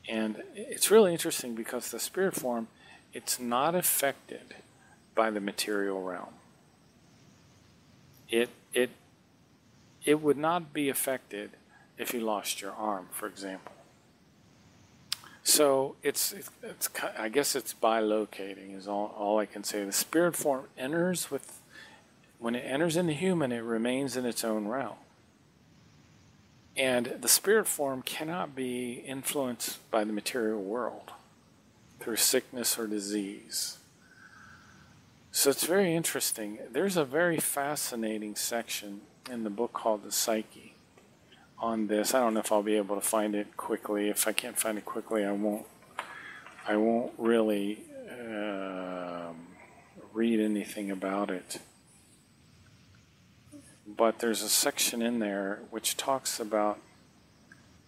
S1: And it's really interesting because the spirit form, it's not affected by the material realm. It would not be affected if you lost your arm, for example. So it's I guess it's bilocating is all I can say. The spirit form enters when it enters in the human, it remains in its own realm. And the spirit form cannot be influenced by the material world through sickness or disease. So it's very interesting. There's a very fascinating section in the book called The Psyche on this. I don't know if I'll be able to find it quickly. If I can't find it quickly, I won't really read anything about it. But there's a section in there which talks about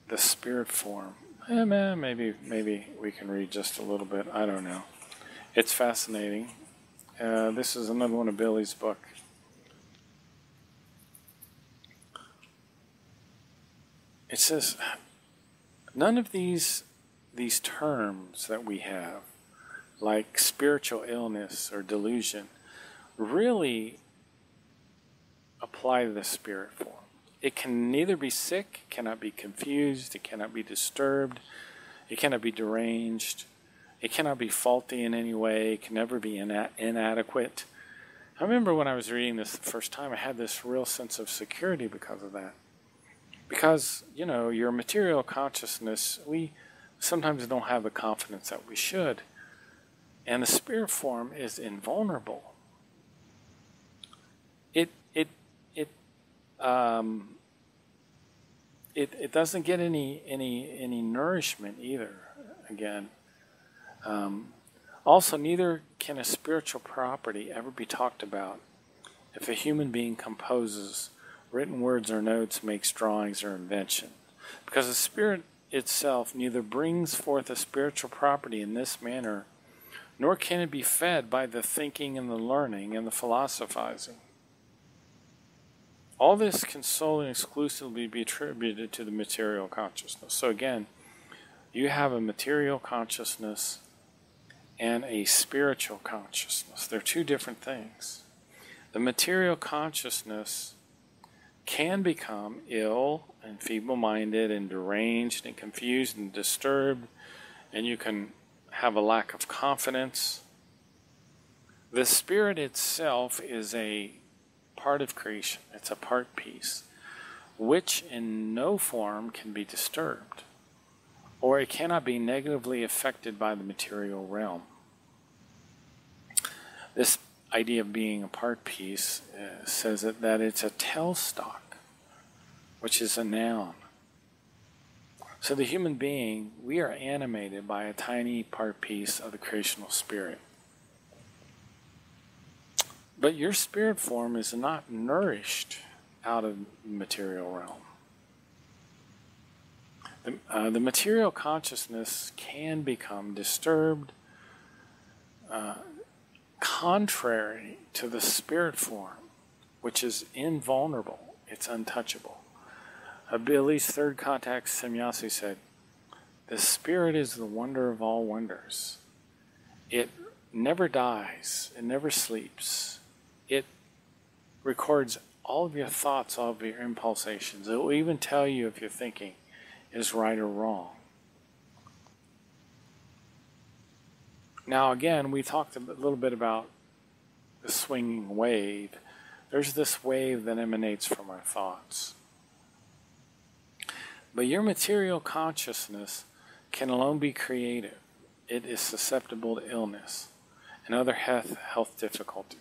S1: the spirit form, Man, maybe we can read just a little bit. I don't know. It's fascinating. This is another one of Billy's book. It says none of these terms that we have, like spiritual illness or delusion, really apply to the spirit form. It can neither be sick, cannot be confused, it cannot be disturbed, it cannot be deranged, it cannot be faulty in any way, it can never be inadequate. I remember when I was reading this the first time, I had this real sense of security because of that. Because, you know, your material consciousness, we sometimes don't have the confidence that we should. And the spirit form is invulnerable. It doesn't get any nourishment either. Again, also neither can a spiritual property ever be talked about if a human being composes written words or notes, makes drawings or invention, because the spirit itself neither brings forth a spiritual property in this manner, nor can it be fed by the thinking and the learning and the philosophizing. All this can solely and exclusively be attributed to the material consciousness. So again, you have a material consciousness and a spiritual consciousness. They're two different things. The material consciousness can become ill and feeble-minded and deranged and confused and disturbed, and you can have a lack of confidence. The spirit itself is a part of creation. It's a part piece, which in no form can be disturbed, or it cannot be negatively affected by the material realm. This idea of being a part piece says that it's a tailstock, which is a noun. So the human being, we are animated by a tiny part piece of the creational spirit. But your spirit form is not nourished out of the material realm. The material consciousness can become disturbed, contrary to the spirit form, which is invulnerable. It's untouchable. Billy's third contact, Semyasi, said, "The spirit is the wonder of all wonders. It never dies. It never sleeps. It records all of your thoughts, all of your impulsations. It will even tell you if your thinking is right or wrong." Now again, we talked a little bit about the swinging wave. There's this wave that emanates from our thoughts. But your material consciousness can alone be creative. It is susceptible to illness and other health difficulties.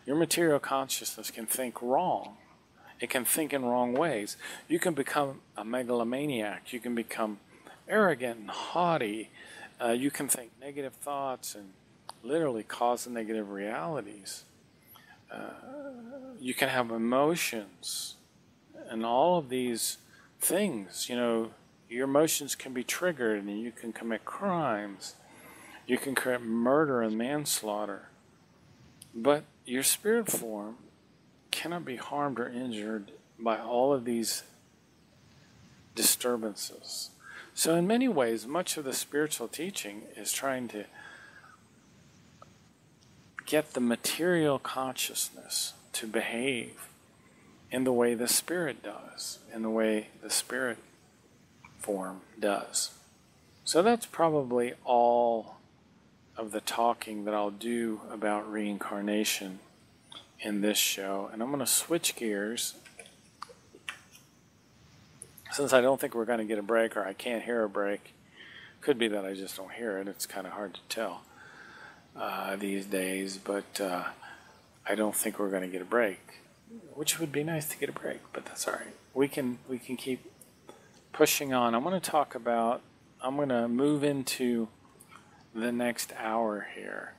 S1: Your material consciousness can think wrong. It can think in wrong ways. You can become a megalomaniac. You can become arrogant and haughty. You can think negative thoughts and literally cause the negative realities. You can have emotions and all of these things. You know, your emotions can be triggered and you can commit crimes. You can commit murder and manslaughter. But your spirit form cannot be harmed or injured by all of these disturbances. So in many ways, much of the spiritual teaching is trying to get the material consciousness to behave in the way the spirit does, in the way the spirit form does. So that's probably all of the talking that I'll do about reincarnation in this show. And I'm going to switch gears. Since I don't think we're going to get a break, or I can't hear a break. Could be that I just don't hear it. It's kind of hard to tell these days, but I don't think we're going to get a break, which would be nice to get a break, but that's all right. We can keep pushing on. I'm going to move into the next hour here.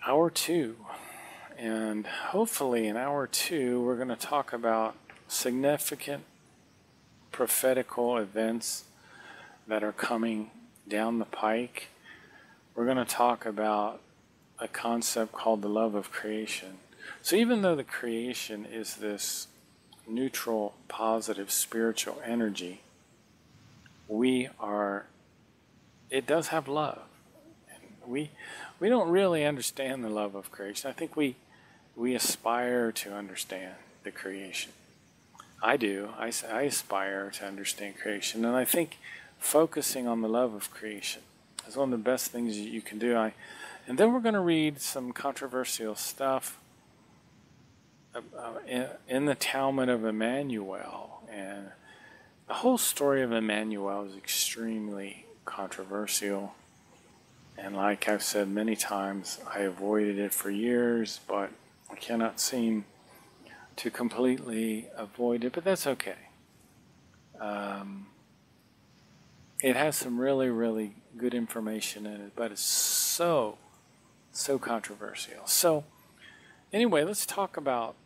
S1: Hour 2. And hopefully in hour 2, we're going to talk about significant prophetical events that are coming down the pike, we're going to talk about a concept called the love of creation. So even though the creation is this neutral, positive, spiritual energy, it does have love. And we don't really understand the love of creation. I think we aspire to understand the creation. I do. I aspire to understand creation. And I think focusing on the love of creation is one of the best things you can do. And then we're going to read some controversial stuff in the Talmud of Emmanuel. And the whole story of Emmanuel is extremely controversial. And like I've said many times, I avoided it for years, but I cannot seem to completely avoid it, but that's okay. It has some really, really good information in it, but it's so controversial. So anyway, let's talk about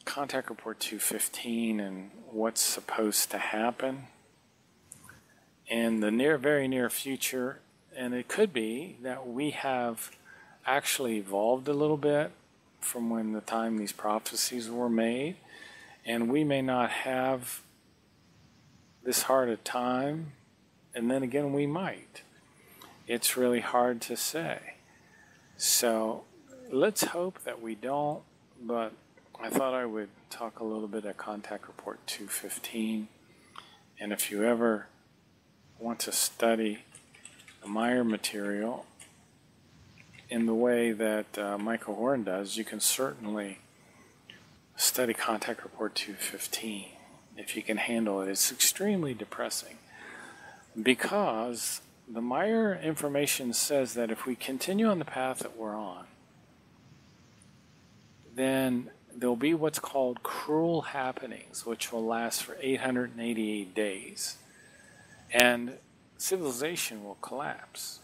S1: Contact Report 215 and what's supposed to happen in the very near future. And it could be that we have actually evolved a little bit from when the time these prophecies were made, and we may not have this hard a time, and then again we might. It's really hard to say. So let's hope that we don't, but I thought I would talk a little bit at Contact Report 215, and if you ever want to study the Meyer material in the way that Michael Horn does, you can certainly study Contact Report 215 if you can handle it. It's extremely depressing because the Meyer information says that if we continue on the path that we're on, then there'll be what's called cruel happenings, which will last for 888 days. And civilization will collapse.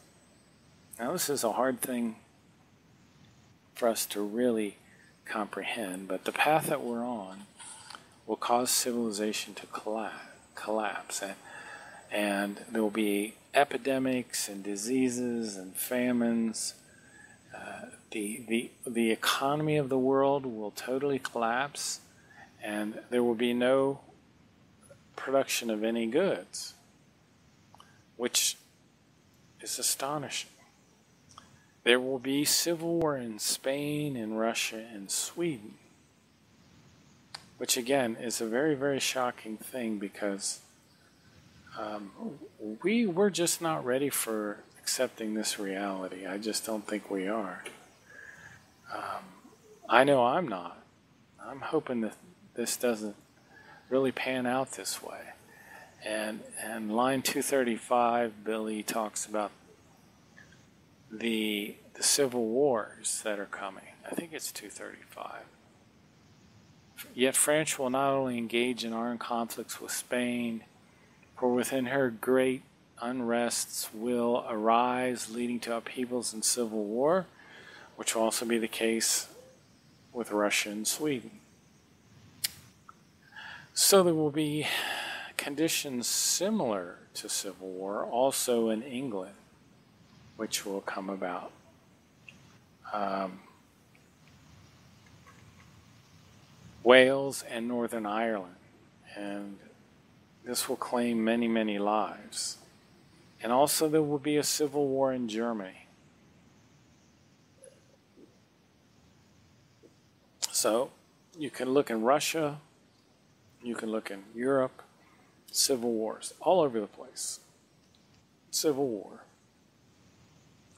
S1: Now, this is a hard thing for us to really comprehend, but the path that we're on will cause civilization to collapse. And there will be epidemics and diseases and famines. The economy of the world will totally collapse, and there will be no production of any goods, which is astonishing. There will be civil war in Spain, in Russia, and Sweden, which again is a very, very shocking thing because we're just not ready for accepting this reality. I just don't think we are. I know I'm not. I'm hoping that this doesn't really pan out this way. And line 235, Billy talks about the civil wars that are coming. I think it's 235. Yet France will not only engage in armed conflicts with Spain, for within her great unrests will arise, leading to upheavals and civil war, which will also be the case with Russia and Sweden. So there will be conditions similar to civil war also in England, which will come about. Wales and Northern Ireland, and this will claim many, many lives. And also there will be a civil war in Germany. So you can look in Russia, you can look in Europe, civil wars all over the place. Civil war.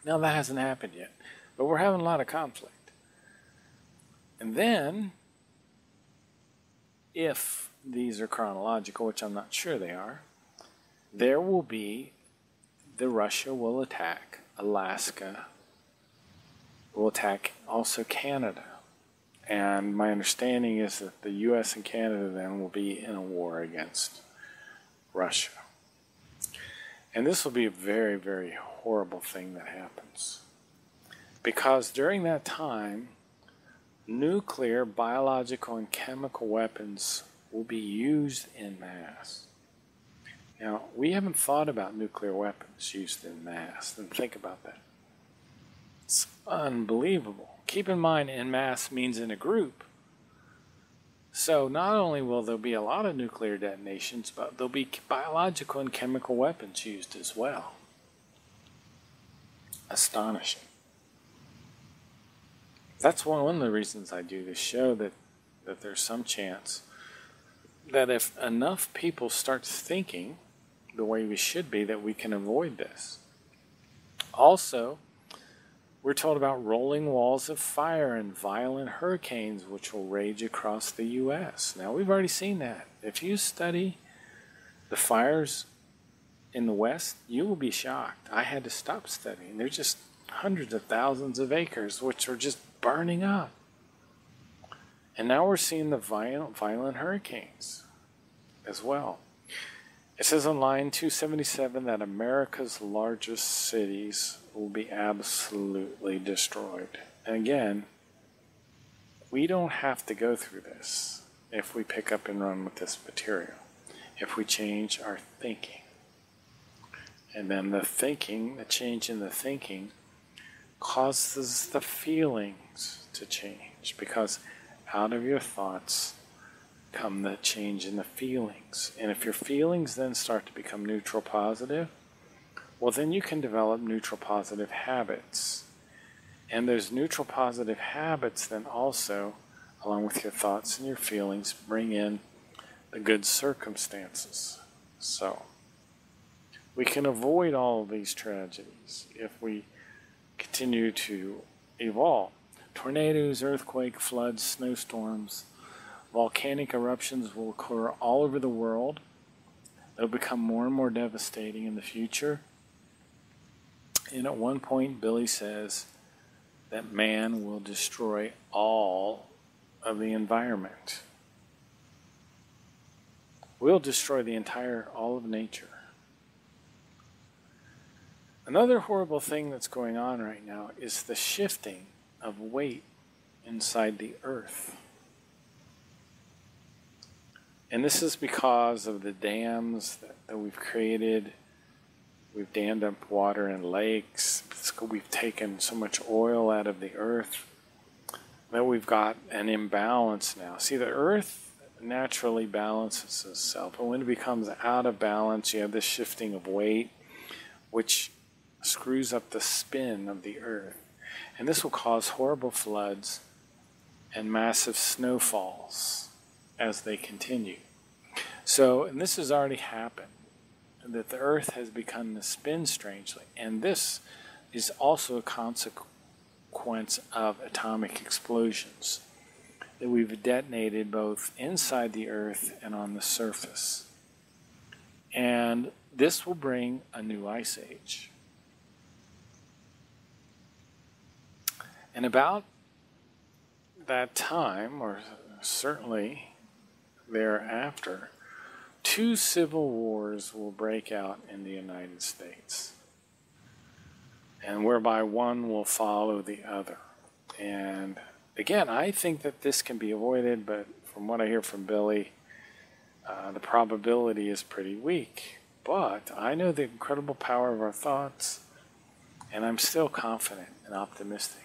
S1: Now that hasn't happened yet, but we're having a lot of conflict. And then, if these are chronological, which I'm not sure they are, there will be, Russia will attack Alaska, will attack also Canada. And my understanding is that the U.S. and Canada then will be in a war against Russia. And this will be a very, very horrible thing that happens. Because during that time, nuclear, biological, and chemical weapons will be used en masse. Now, we haven't thought about nuclear weapons used in mass, and think about that. It's unbelievable. Keep in mind, en masse means in a group. So not only will there be a lot of nuclear detonations, but there'll be biological and chemical weapons used as well. Astonishing. That's one of the reasons I do this show, that there's some chance that if enough people start thinking the way we should be, that we can avoid this. Also, we're told about rolling walls of fire and violent hurricanes which will rage across the U.S. Now, we've already seen that. If you study the fires in the West, you will be shocked. I had to stop studying. They're just hundreds of thousands of acres which are just burning up. And now we're seeing the violent hurricanes as well. It says on line 277 that America's largest cities will be absolutely destroyed. And again, we don't have to go through this if we pick up and run with this material, if we change our thinking. And then the change in the thinking causes the feelings to change, because out of your thoughts come the change in the feelings. And if your feelings then start to become neutral positive, well, then you can develop neutral positive habits. And those neutral positive habits then also, along with your thoughts and your feelings, bring in the good circumstances. So we can avoid all of these tragedies if we continue to evolve. Tornadoes, earthquakes, floods, snowstorms, volcanic eruptions will occur all over the world. They'll become more and more devastating in the future. And at one point, Billy says that man will destroy all of the environment. We'll destroy all of nature. Another horrible thing that's going on right now is the shifting of weight inside the earth. And this is because of the dams that we've created. We've dammed up water in lakes. We've taken so much oil out of the earth that we've got an imbalance now. See, the earth naturally balances itself. And when it becomes out of balance, you have this shifting of weight, which screws up the spin of the earth. And this will cause horrible floods and massive snowfalls as they continue. So, and this has already happened, that the earth has begun to spin strangely. And this is also a consequence of atomic explosions that we've detonated both inside the earth and on the surface. And this will bring a new ice age. And about that time, or certainly thereafter, 2 civil wars will break out in the United States, and whereby one will follow the other. And again, I think that this can be avoided, but from what I hear from Billy, the probability is pretty weak. But I know the incredible power of our thoughts, and I'm still confident and optimistic.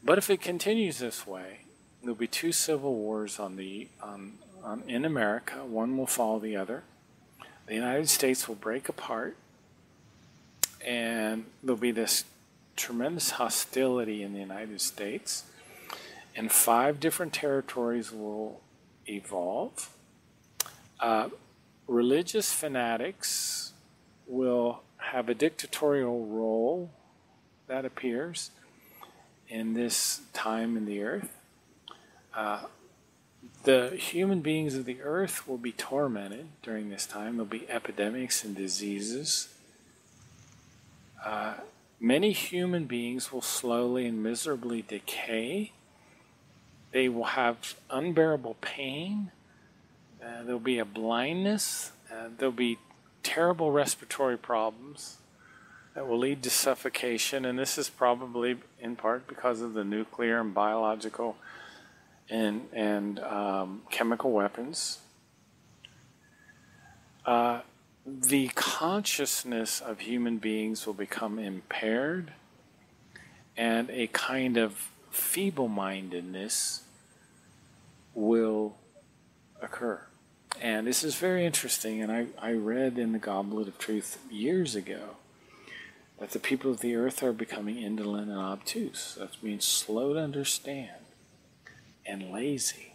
S1: But if it continues this way, there'll be 2 civil wars in America. One will follow the other. The United States will break apart, and there'll be this tremendous hostility in the United States, and 5 different territories will evolve. Religious fanatics will have a dictatorial role that appears in this time in the earth. The human beings of the earth will be tormented during this time. There'll be epidemics and diseases. Many human beings will slowly and miserably decay. They will have unbearable pain. There'll be a blindness. There'll be terrible respiratory problems that will lead to suffocation. And this is probably in part because of the nuclear and biological and chemical weapons. the consciousness of human beings will become impaired, and a kind of feeble-mindedness will occur. And this is very interesting, and I read in the Goblet of Truth years ago that the people of the earth are becoming indolent and obtuse. That means slow to understand and lazy.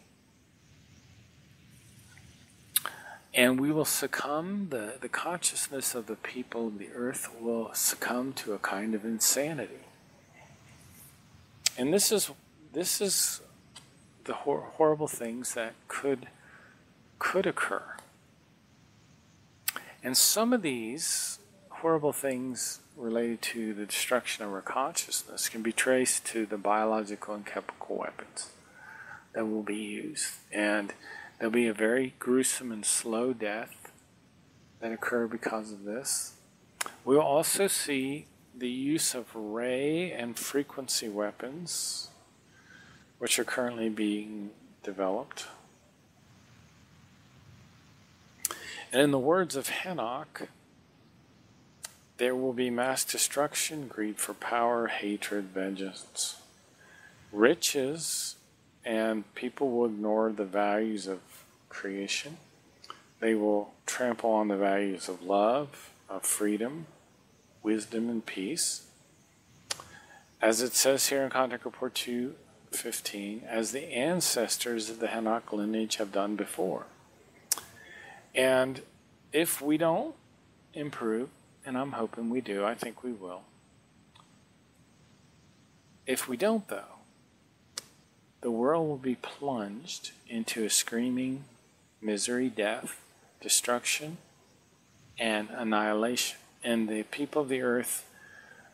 S1: And we will succumb, the consciousness of the people of the earth will succumb to a kind of insanity. And this is the horrible things that could occur. And some of these horrible things related to the destruction of our consciousness can be traced to the biological and chemical weapons that will be used. And there'll be a very gruesome and slow death that occur because of this. We'll also see the use of ray and frequency weapons, which are currently being developed. And in the words of Enoch, there will be mass destruction, greed for power, hatred, vengeance, riches, and people will ignore the values of creation. They will trample on the values of love, of freedom, wisdom, and peace. As it says here in Contact Report 2:15, as the ancestors of the Enoch lineage have done before. And if we don't improve, and I'm hoping we do, I think we will. If we don't, though, the world will be plunged into a screaming misery, death, destruction, and annihilation. And the people of the earth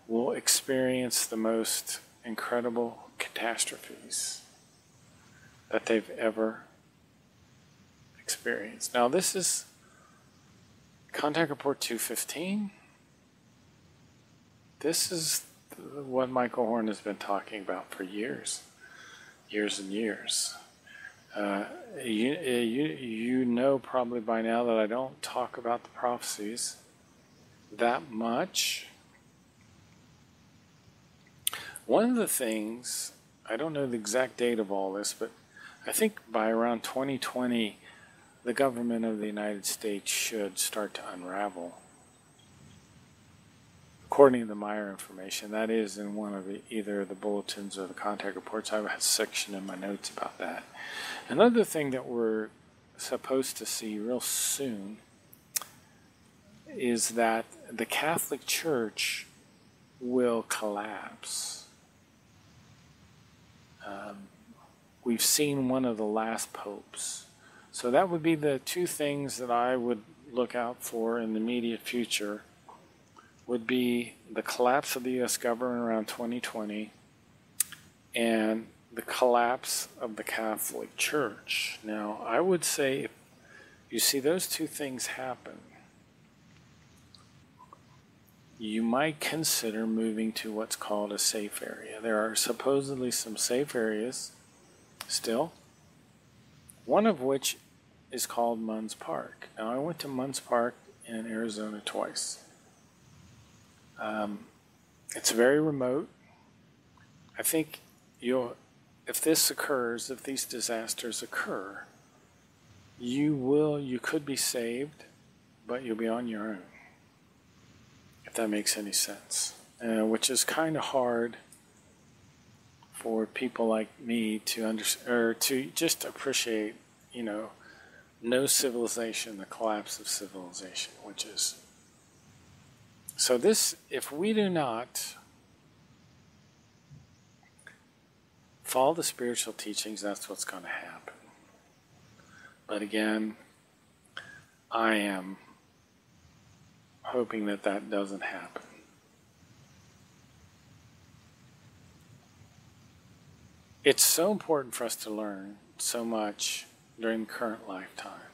S1: will experience the most incredible catastrophes that they've ever experienced. Now, this is Contact Report 215. This is what Michael Horn has been talking about for years and years. You know probably by now that I don't talk about the prophecies that much. One of the things, I don't know the exact date of all this, but I think by around 2020, the government of the United States should start to unravel. According to the Meyer information, that is in one of either the bulletins or the contact reports. I have a section in my notes about that. Another thing that we're supposed to see real soon is that the Catholic Church will collapse. We've seen one of the last popes. So that would be the two things that I would look out for in the immediate future, would be the collapse of the U.S. government around 2020 and the collapse of the Catholic Church. Now, I would say if you see those two things happen, you might consider moving to what's called a safe area. There are supposedly some safe areas still, one of which is called Munns Park. Now, I went to Munns Park in Arizona twice. It's very remote. I think if this occurs, if these disasters occur, you could be saved, but you'll be on your own, if that makes any sense. Which is kind of hard for people like me to understand, or to just appreciate, no civilization, the collapse of civilization, which is. So this, if we do not follow the spiritual teachings, that's what's going to happen. But again, I am hoping that that doesn't happen. It's so important for us to learn so much during the current lifetime,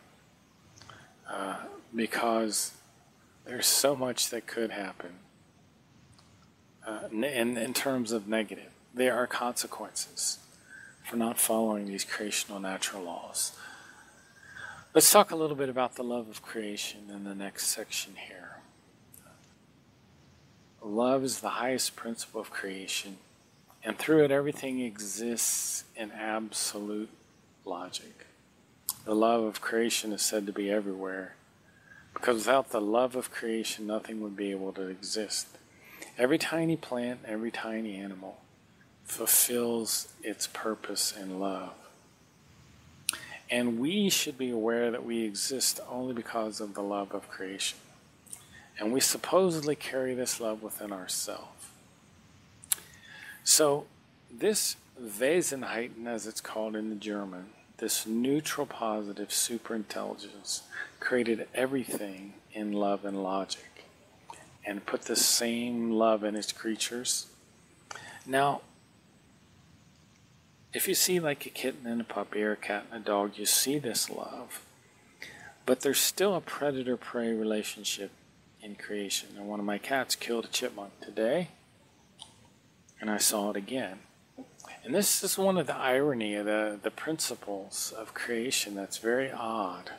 S1: because there's so much that could happen in terms of negative. There are consequences for not following these creational natural laws. Let's talk a little bit about the love of creation in the next section here. Love is the highest principle of creation, and through it everything exists in absolute logic. The love of creation is said to be everywhere, because without the love of creation, nothing would be able to exist. Every tiny plant, every tiny animal fulfills its purpose in love. And we should be aware that we exist only because of the love of creation. And we supposedly carry this love within ourselves. So this Wesenheiten, as it's called in the German, this neutral positive superintelligence created everything in love and logic and put the same love in its creatures. Now, if you see like a kitten and a puppy or a cat and a dog, you see this love. But there's still a predator-prey relationship in creation. And one of my cats killed a chipmunk today, and I saw it again. And this is one of the irony of the principles of creation that's very odd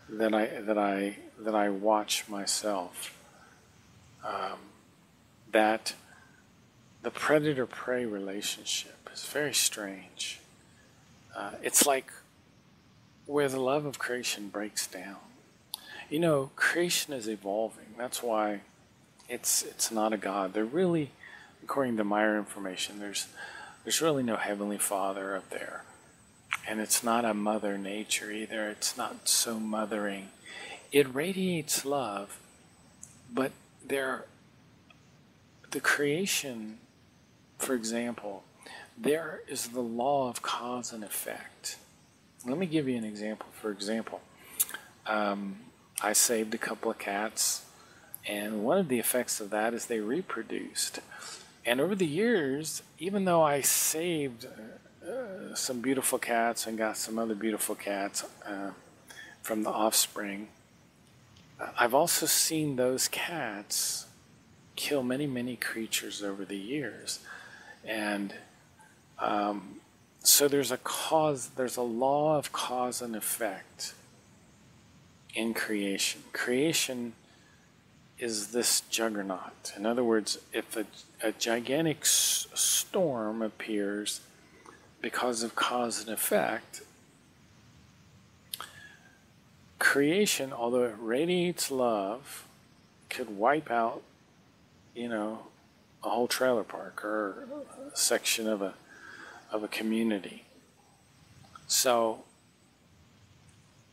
S1: that I watch myself. That the predator-prey relationship is very strange. It's like where the love of creation breaks down. You know, creation is evolving. That's why it's not a God. They're really, according to my information, there's really no Heavenly Father up there. And it's not a Mother Nature either. It's not so mothering. It radiates love, but the creation, for example, there is the law of cause and effect. Let me give you an example. For example, I saved a couple of cats, and one of the effects of that is they reproduced. And over the years, even though I saved some beautiful cats and got some other beautiful cats from the offspring, I've also seen those cats kill many, many creatures over the years. And so there's a law of cause and effect in creation. Creation is this juggernaut. In other words, if a gigantic storm appears because of cause and effect, creation, although it radiates love, could wipe out, a whole trailer park or a section of a community. So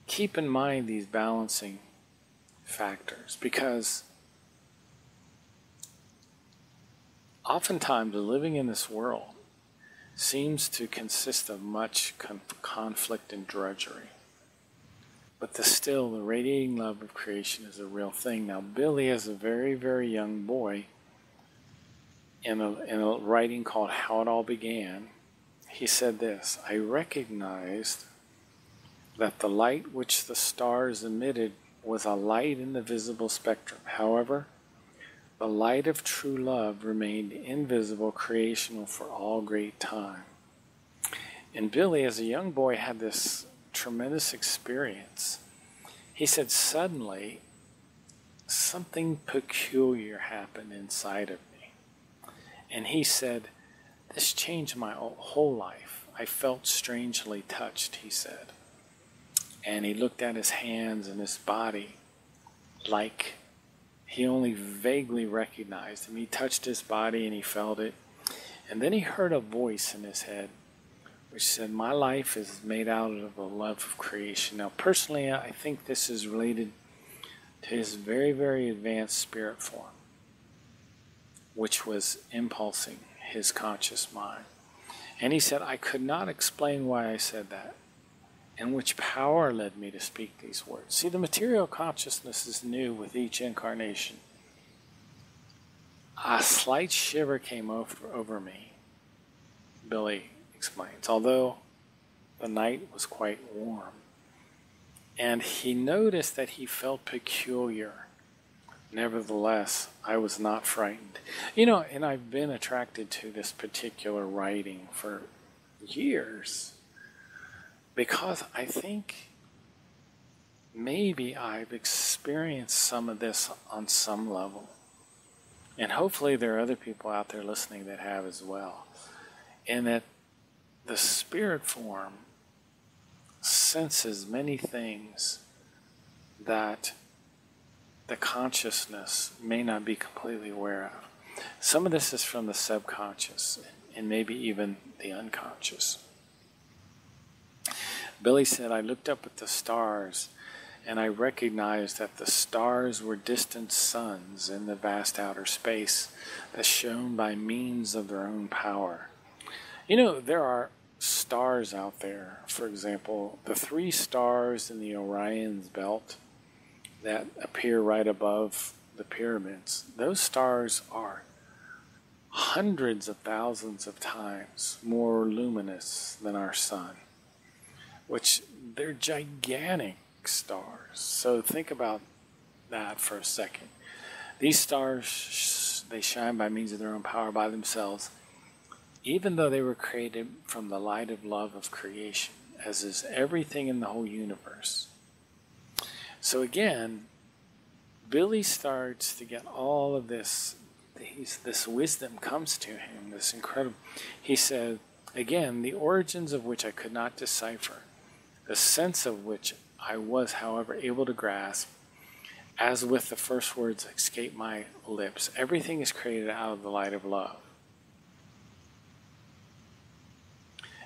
S1: keep in mind these balancing factors, because oftentimes living in this world seems to consist of much conflict and drudgery. But the radiating love of creation is a real thing. Now, Billy, as a very, very young boy, in a writing called How It All Began, he said this: I recognized that the light which the stars emitted was a light in the visible spectrum. However, the light of true love remained invisible, creational for all great time. And Billy, as a young boy, had this tremendous experience. He said, suddenly, something peculiar happened inside of me. And he said, this changed my whole life. I felt strangely touched, he said. And he looked at his hands and his body like he only vaguely recognized him. He touched his body and he felt it. And then he heard a voice in his head which said, my life is made out of the love of creation. Now, personally, I think this is related to his very, very advanced spirit form, which was impulsing his conscious mind. And he said, I could not explain why I said that, and which power led me to speak these words. See, the material consciousness is new with each incarnation. A slight shiver came over me, Billy explains, although the night was quite warm. And he noticed that he felt peculiar. Nevertheless, I was not frightened. And I've been attracted to this particular writing for years, because I think maybe I've experienced some of this on some level. And hopefully there are other people out there listening that have as well. And that the spirit form senses many things that the consciousness may not be completely aware of. Some of this is from the subconscious and maybe even the unconscious. Billy said, I looked up at the stars and I recognized that the stars were distant suns in the vast outer space that shone by means of their own power. You know, there are stars out there. For example, the 3 stars in the Orion's belt that appear right above the pyramids. Those stars are hundreds of thousands of times more luminous than our sun, which they're gigantic stars. So think about that for a second. These stars, they shine by means of their own power by themselves, even though they were created from the light of love of creation, as is everything in the whole universe. So again, Billy starts to get all of this, this wisdom comes to him, this incredible. He said, again, the origins of which I could not decipher, the sense of which I was, however, able to grasp, as with the first words escape my lips. Everything is created out of the light of love.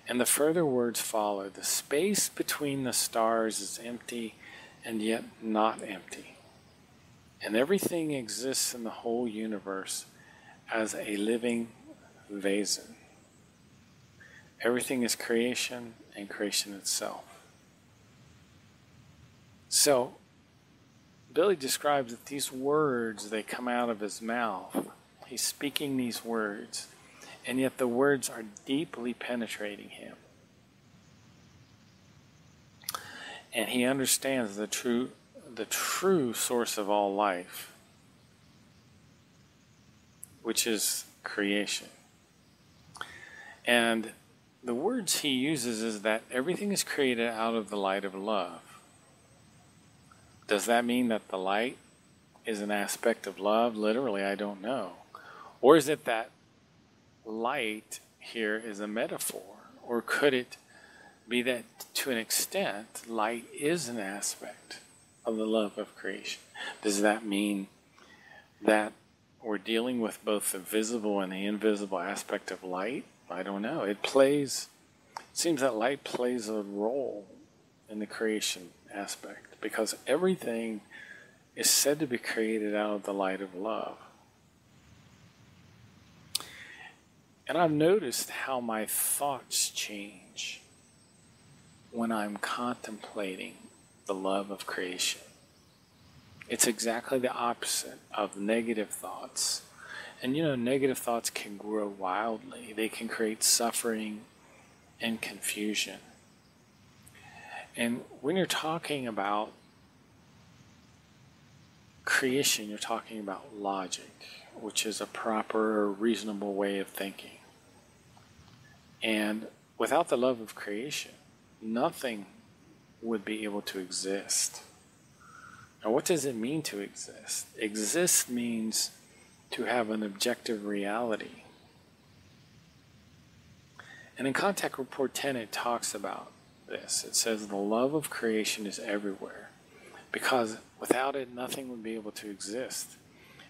S1: And the further words follow. The space between the stars is empty and yet not empty. And everything exists in the whole universe as a living vasen. Everything is creation and creation itself. So, Billy describes that these words, they come out of his mouth. He's speaking these words, and yet the words are deeply penetrating him. And he understands the true source of all life, which is creation. And the words he uses is that everything is created out of the light of love. Does that mean that the light is an aspect of love? Literally, I don't know. Or is it that light here is a metaphor? Or could it be that to an extent, light is an aspect of the love of creation? Does that mean that we're dealing with both the visible and the invisible aspect of light? I don't know. It seems that light plays a role in the creation aspect, because everything is said to be created out of the light of love. And I've noticed how my thoughts change when I'm contemplating the love of creation. It's exactly the opposite of negative thoughts. And you know, negative thoughts can grow wildly. They can create suffering and confusion. And when you're talking about creation, you're talking about logic, which is a proper, reasonable way of thinking. And without the love of creation, nothing would be able to exist. Now, what does it mean to exist? Exist means to have an objective reality. And in Contact Report 10, it talks about this. It says the love of creation is everywhere, because without it, nothing would be able to exist.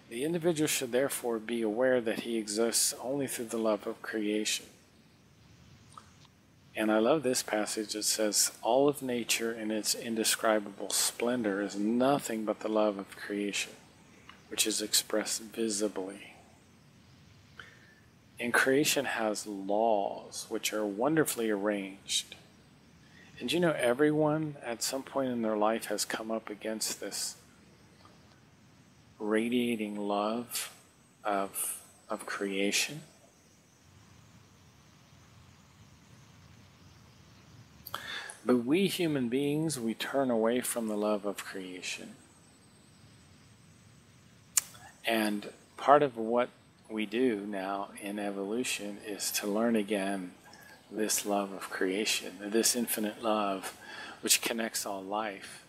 S1: The individual should therefore be aware that he exists only through the love of creation. And I love this passage. It says, all of nature in its indescribable splendor is nothing but the love of creation, which is expressed visibly. And creation has laws which are wonderfully arranged. And you know, everyone at some point in their life has come up against this radiating love of creation. But we human beings, we turn away from the love of creation. And part of what we do now in evolution is to learn again this love of creation, this infinite love which connects all life.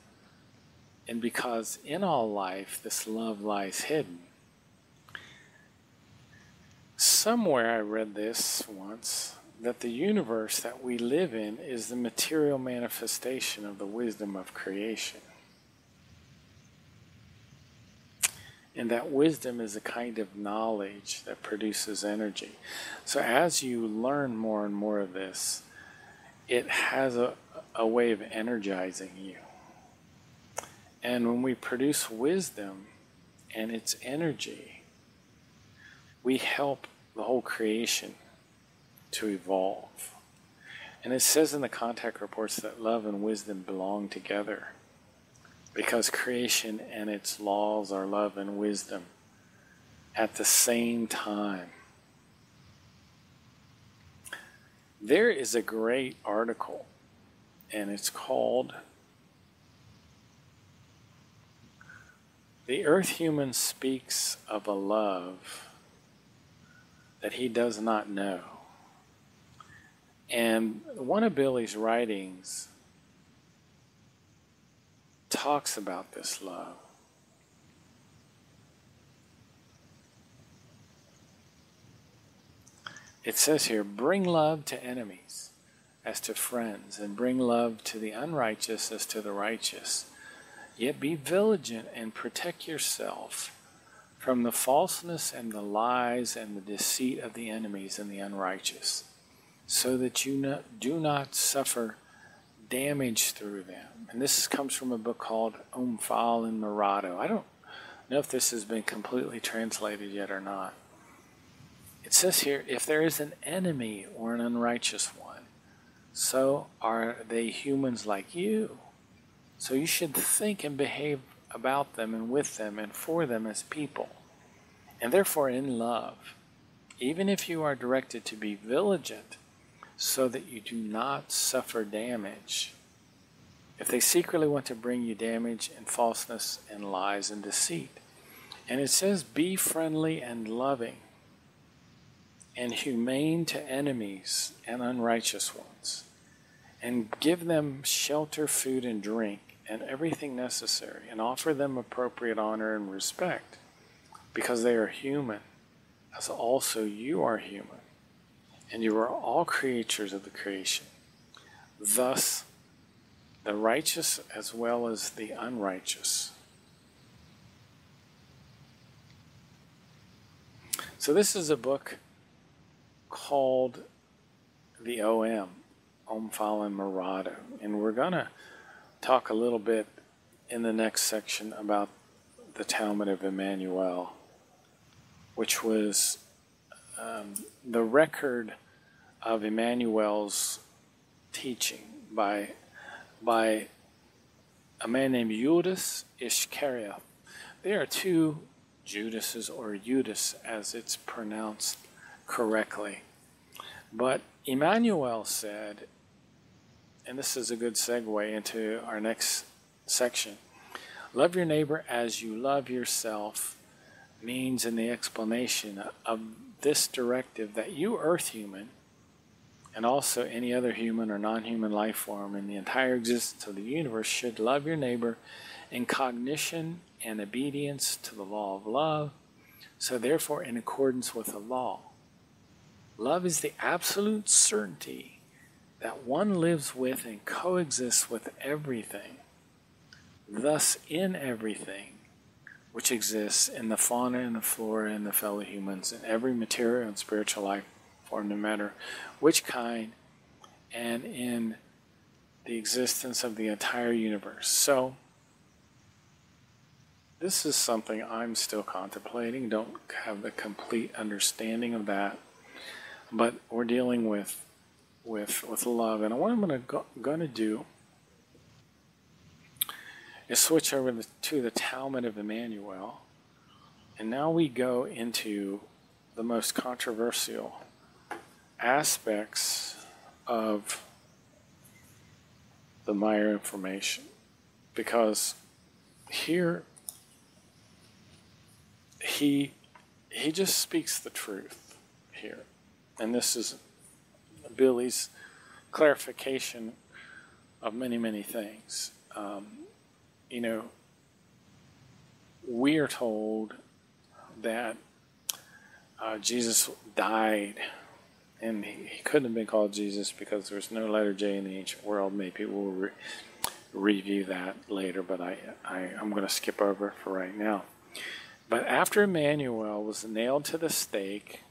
S1: And because in all life this love lies hidden. Somewhere I read this once, that the universe that we live in is the material manifestation of the wisdom of creation. And that wisdom is a kind of knowledge that produces energy. So as you learn more and more of this, it has a way of energizing you. And when we produce wisdom and its energy, we help the whole creation to evolve. And it says in the contact reports that love and wisdom belong together, because creation and its laws are love and wisdom at the same time. There is a great article, and it's called "The Earth Human Speaks of a Love That He Does Not Know." And one of Billy's writings talks about this love. It says here, "Bring love to enemies as to friends, and bring love to the unrighteous as to the righteous. Yet be vigilant and protect yourself from the falseness and the lies and the deceit of the enemies and the unrighteous, so that you do not suffer damage through them." And this comes from a book called Omphal and Murado. I don't know if this has been completely translated yet or not. It says here, "If there is an enemy or an unrighteous one, so are they humans like you. So you should think and behave about them and with them and for them as people, and therefore in love, even if you are directed to be vigilant, so that you do not suffer damage. If they secretly want to bring you damage and falseness and lies and deceit." And it says, "Be friendly and loving and humane to enemies and unrighteous ones, and give them shelter, food, and drink, and everything necessary, and offer them appropriate honor and respect, because they are human, as also you are human, and you are all creatures of the creation. Thus, the righteous as well as the unrighteous." So this is a book called the Omphal and Murado, and we're going to talk a little bit in the next section about the Talmud of Emmanuel, which was the record of Emmanuel's teaching by a man named Judas Iscariot. There are two Judases, or Judas as it's pronounced correctly. But Emmanuel said, and this is a good segue into our next section, "Love your neighbor as you love yourself" means, in the explanation of this directive, that you, earth human, and also any other human or non-human life form in the entire existence of the universe, should love your neighbor in cognition and obedience to the law of love, so therefore in accordance with the law. Love is the absolute certainty that one lives with and coexists with everything, thus in everything which exists in the fauna and the flora and the fellow humans, in every material and spiritual life form, no matter which kind, and in the existence of the entire universe. So this is something I'm still contemplating, don't have the complete understanding of that, but we're dealing with love. And what I'm going to do is switch over to the Talmud of Emmanuel, and now we go into the most controversial aspects of the Meyer information, because here he just speaks the truth here, and this is Billy's clarification of many things. we are told that Jesus died, and he couldn't have been called Jesus because there's no letter J in the ancient world. Maybe we'll review that later, but I'm going to skip over it for right now. But after Emmanuel was nailed to the stake,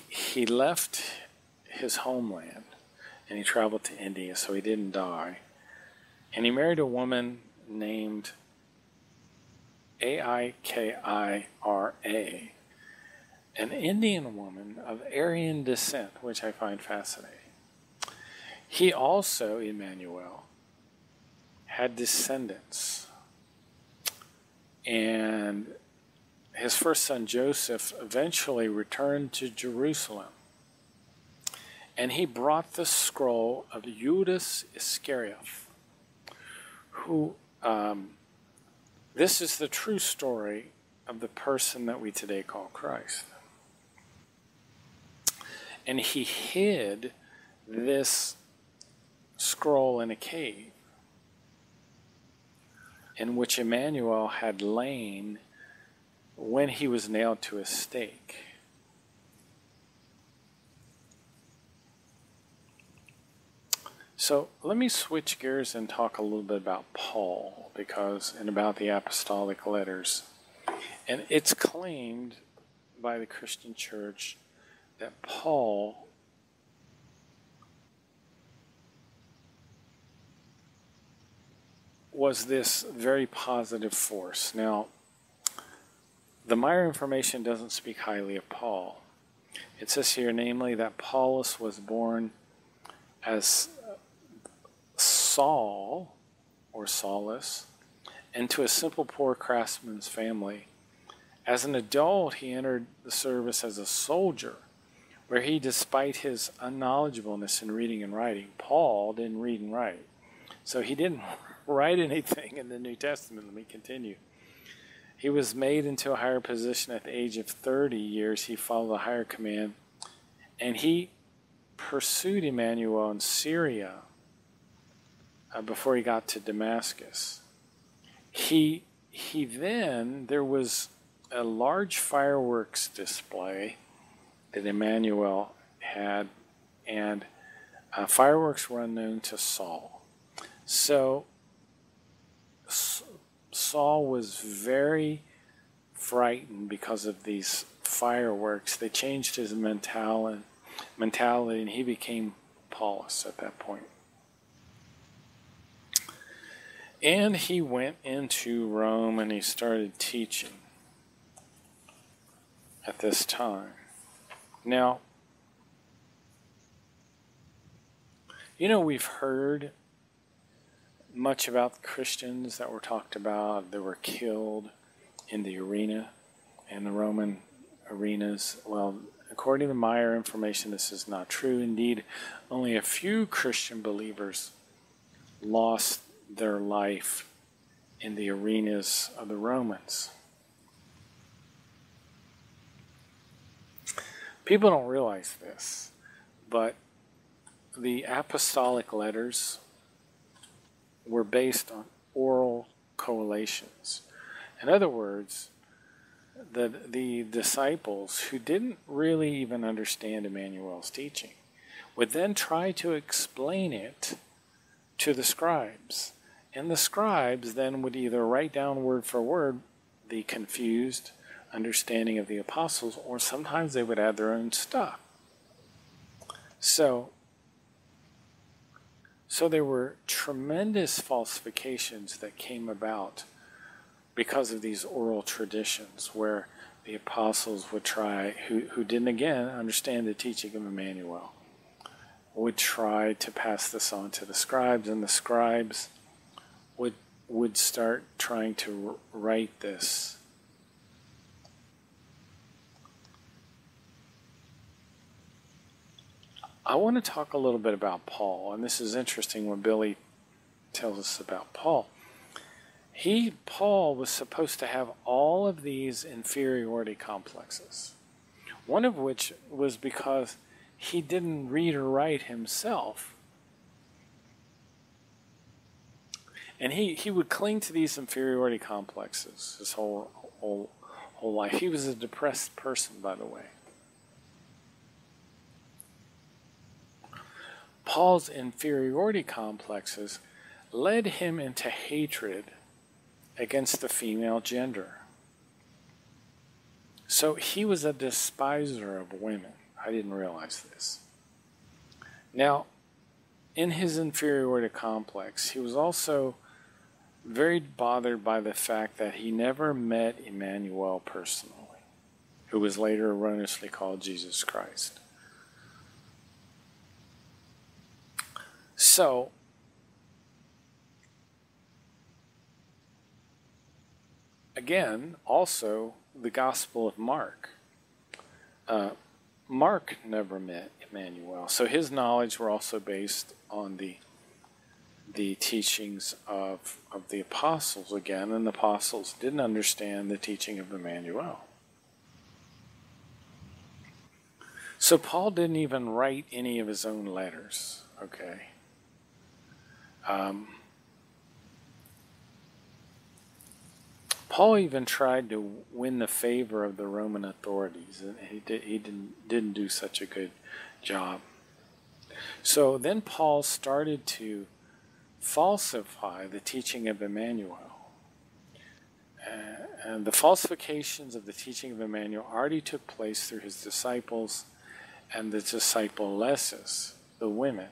S1: he left his homeland and he traveled to India, so he didn't die. And he married a woman named Aikira, an Indian woman of Aryan descent, which I find fascinating. He also, Emmanuel, had descendants. And his first son, Joseph, eventually returned to Jerusalem. And he brought the scroll of Judas Iscariot, who, this is the true story of the person that we today call Christ. And he hid this scroll in a cave in which Emmanuel had lain when he was nailed to a stake. So let me switch gears and talk a little bit about Paul, and about the apostolic letters. And it's claimed by the Christian church that Paul was this very positive force. Now, the Meyer information doesn't speak highly of Paul. It says here, namely, that Paulus was born as Saul, or Saulus, into a simple poor craftsman's family. As an adult, he entered the service as a soldier, where he, despite his unknowledgeableness in reading and writing, Paul didn't read and write. So he didn't write anything in the New Testament. Let me continue. He was made into a higher position at the age of 30 years. He followed a higher command, and he pursued Emmanuel in Syria before he got to Damascus. There was a large fireworks display that Emmanuel had, and fireworks were unknown to Saul. So Saul was very frightened because of these fireworks. They changed his mentality, and he became Paulus at that point. And he went into Rome and he started teaching at this time. Now, we've heard much about Christians that were talked about that were killed in the arena, in the Roman arenas. Well, according to Meyer information, this is not true. Indeed, only a few Christian believers lost their life in the arenas of the Romans. People don't realize this, but the apostolic letters were based on oral collations. In other words, the disciples who didn't really even understand Emmanuel's teaching would then try to explain it to the scribes. And the scribes then would either write down word for word the confused understanding of the apostles, or sometimes they would add their own stuff. So there were tremendous falsifications that came about because of these oral traditions, where the apostles would try, who didn't again understand the teaching of Emmanuel, would try to pass this on to the scribes, and the scribes would start trying to write this. I want to talk a little bit about Paul, and this is interesting when Billy tells us about Paul. Paul was supposed to have all of these inferiority complexes, one of which was because he didn't read or write himself. And he would cling to these inferiority complexes his whole life. He was a depressed person, by the way. Paul's inferiority complexes led him into hatred against the female gender. So he was a despiser of women. I didn't realize this. Now, in his inferiority complex, he was also very bothered by the fact that he never met Emmanuel personally, who was later erroneously called Jesus Christ. So, again, also the Gospel of Mark. Mark never met Emmanuel, so his knowledge were also based on the teachings of the apostles again, and the apostles didn't understand the teaching of Emmanuel. So Paul didn't even write any of his own letters, okay? Paul even tried to win the favor of the Roman authorities, and he didn't do such a good job. So then Paul started to falsify the teaching of Emmanuel. And the falsifications of the teaching of Emmanuel already took place through his disciples and the disciplesses, the women.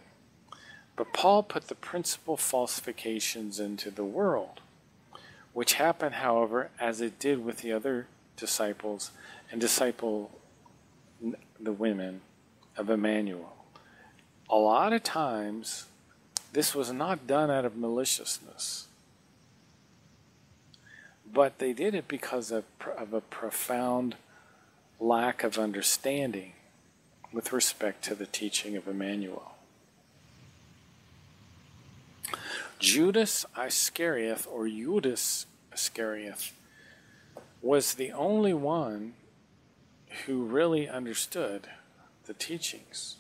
S1: But Paul put the principal falsifications into the world, which happened, however, as it did with the other disciples and the women of Emmanuel. A lot of times, this was not done out of maliciousness, but they did it because of a profound lack of understanding with respect to the teaching of Emmanuel. Judas Iscariot, or Judas Iscariot, was the only one who really understood the teachings.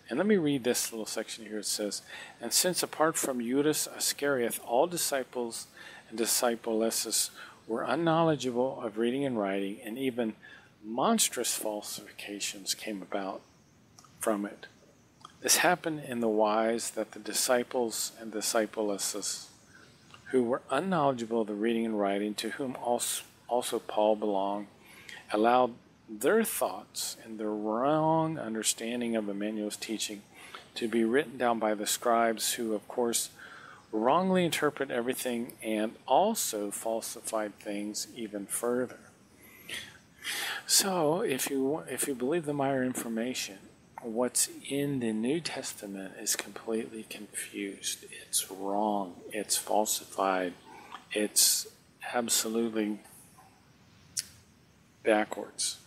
S1: And let me read this little section here. It says, "And since apart from Judas Iscariot, all disciples and disciplesses were unknowledgeable of reading and writing, and even monstrous falsifications came about from it. This happened in the wise that the disciples and disciplesses, who were unknowledgeable of the reading and writing, to whom also Paul belonged, allowed their thoughts and their wrong understanding of Emmanuel's teaching to be written down by the scribes, who, of course, wrongly interpret everything and also falsified things even further." So, if you believe the Meyer information, what's in the New Testament is completely confused. It's wrong. It's falsified. It's absolutely backwards.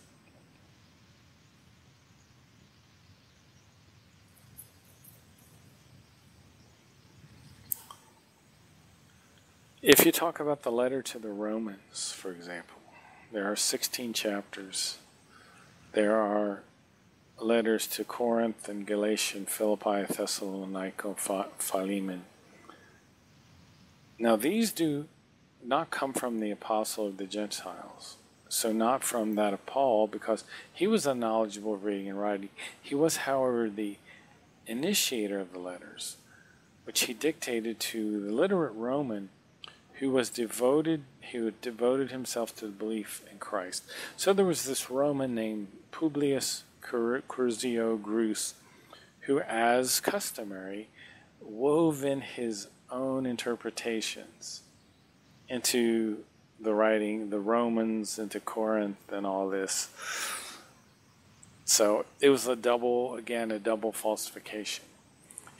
S1: If you talk about the letter to the Romans, for example, there are 16 chapters. There are letters to Corinth and Galatia, Philippi, Thessalonica, Philemon. Now, these do not come from the apostle of the Gentiles, so not from that of Paul, because he was unknowledgeable of reading and writing. He was, however, the initiator of the letters, which he dictated to the literate Roman who devoted himself to the belief in Christ. So there was this Roman named Publius Curzio Grus, who, as customary, wove in his own interpretations into the writing, the Romans, into Corinth, and all this. So it was a double falsification.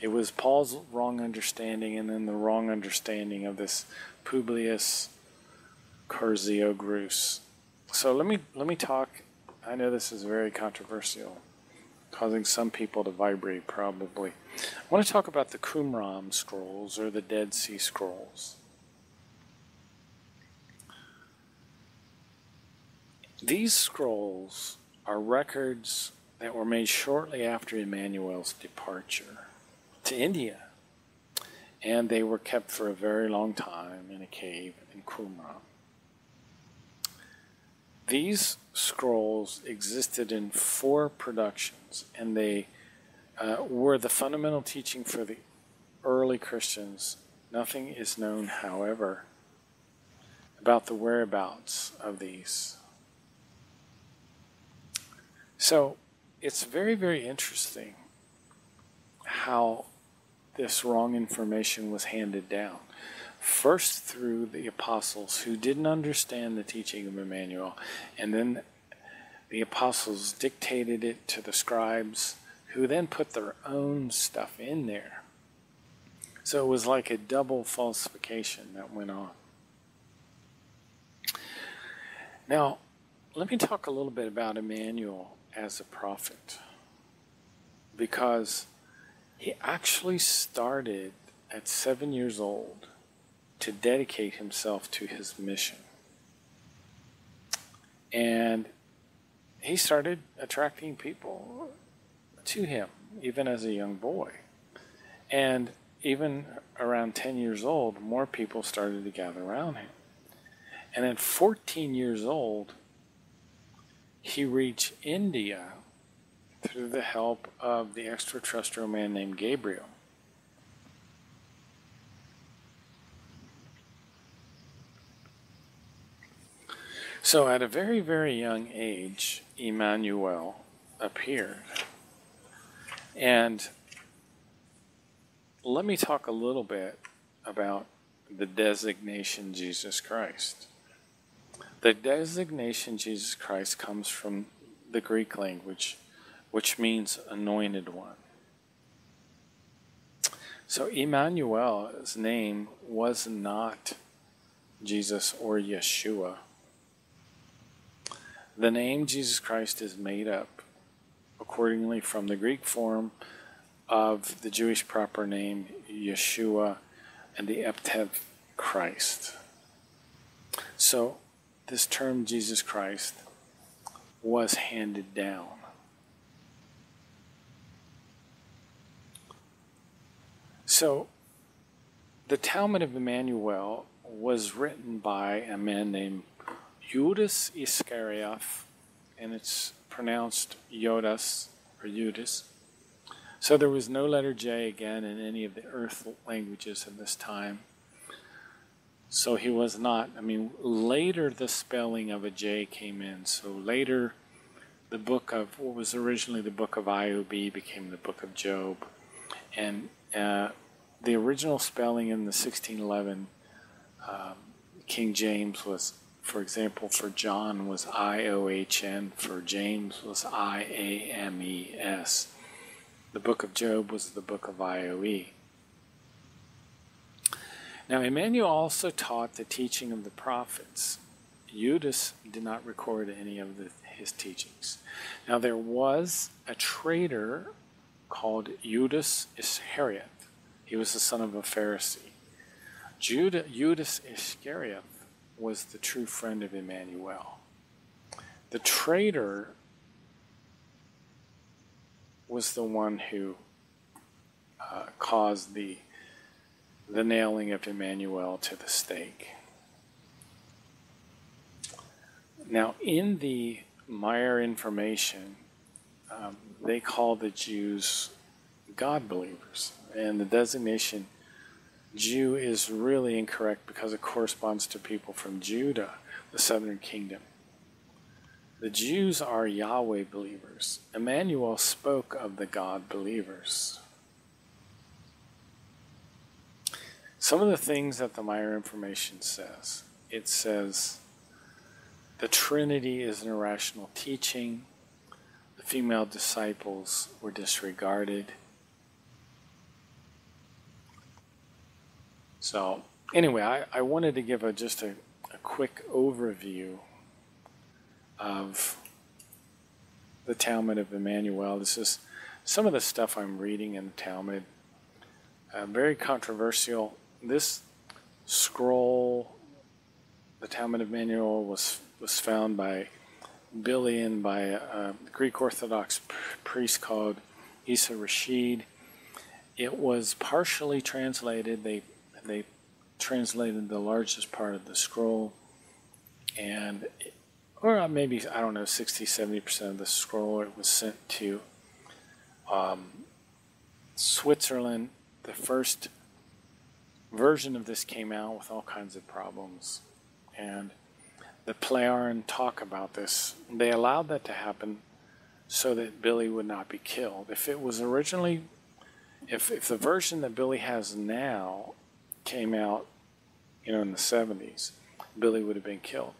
S1: It was Paul's wrong understanding, and then the wrong understanding of this Publius Curzio Grus. So let me talk. I know this is very controversial, causing some people to vibrate probably. I want to talk about the Qumran scrolls, or the Dead Sea Scrolls. These scrolls are records that were made shortly after Emmanuel's departure to India. and they were kept for a very long time in a cave in Qumran. These scrolls existed in 4 productions, and they were the fundamental teaching for the early Christians. Nothing is known, however, about the whereabouts of these. So it's very, very interesting how this wrong information was handed down. First through the apostles who didn't understand the teaching of Emmanuel, and then the apostles dictated it to the scribes, who then put their own stuff in there. So it was like a double falsification that went on. Now, let me talk a little bit about Emmanuel as a prophet, because he actually started at 7 years old to dedicate himself to his mission. And he started attracting people to him, even as a young boy. And even around 10 years old, more people started to gather around him. And at 14 years old, he reached India through the help of the extraterrestrial man named Gabriel. So at a very, very young age, Emmanuel appeared. And let me talk a little bit about the designation Jesus Christ. The designation Jesus Christ comes from the Greek language, which means anointed one. So Emmanuel's name was not Jesus or Yeshua. The name Jesus Christ is made up accordingly from the Greek form of the Jewish proper name Yeshua and the epithet Christ. So this term Jesus Christ was handed down. So the Talmud of Emmanuel was written by a man named Judas Iscariot, and it's pronounced Yodas or Judas. So there was no letter J again in any of the earth languages at this time. So he was not, later the spelling of a J came in. So later the book of, what was originally the book of Iob became the book of Job. And the original spelling in the 1611 King James was, for example, for John was I-O-H-N, for James was I-A-M-E-S. The book of Job was the book of I-O-E. Now, Emmanuel also taught the teaching of the prophets. Judas did not record any of his teachings. Now, there was a traitor called Judas Iscariot. He was the son of a Pharisee. Judas Iscariot was the true friend of Emmanuel. The traitor was the one who caused the nailing of Emmanuel to the stake. Now, in the Meyer information, they call the Jews God believers, and the designation Jew is really incorrect because it corresponds to people from Judah, the southern kingdom. The Jews are Yahweh believers. Emmanuel spoke of the God believers. Some of the things that the Meyer information says, it says the Trinity is an irrational teaching. The female disciples were disregarded. So anyway, I wanted to give just a quick overview of the Talmud of Emmanuel. This is some of the stuff I'm reading in the Talmud. Very controversial. This scroll, the Talmud of Emmanuel, was found by Bilian, by a Greek Orthodox priest called Isa Rashid. It was partially translated. They translated the largest part of the scroll, and or maybe, I don't know, 60-70% of the scroll, it was sent to Switzerland. The first version of this came out with all kinds of problems, and the Plejaren talk about this. They allowed that to happen so that Billy would not be killed. If it was originally, if the version that Billy has now came out, in the 70s, Billy would have been killed.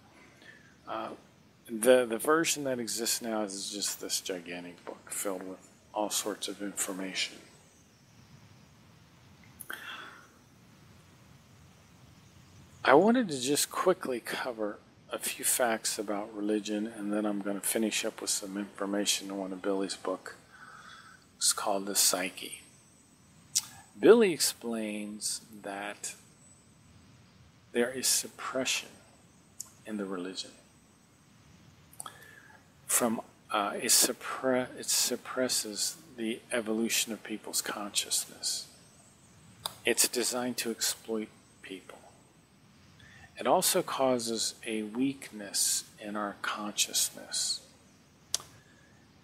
S1: The version that exists now is just this gigantic book filled with all sorts of information. I wanted to just quickly cover a few facts about religion, and then I'm going to finish up with some information in one of Billy's book. It's called The Psyche. Billy explains that there is suppression in the religion. It suppresses the evolution of people's consciousness. It's designed to exploit people. It also causes a weakness in our consciousness.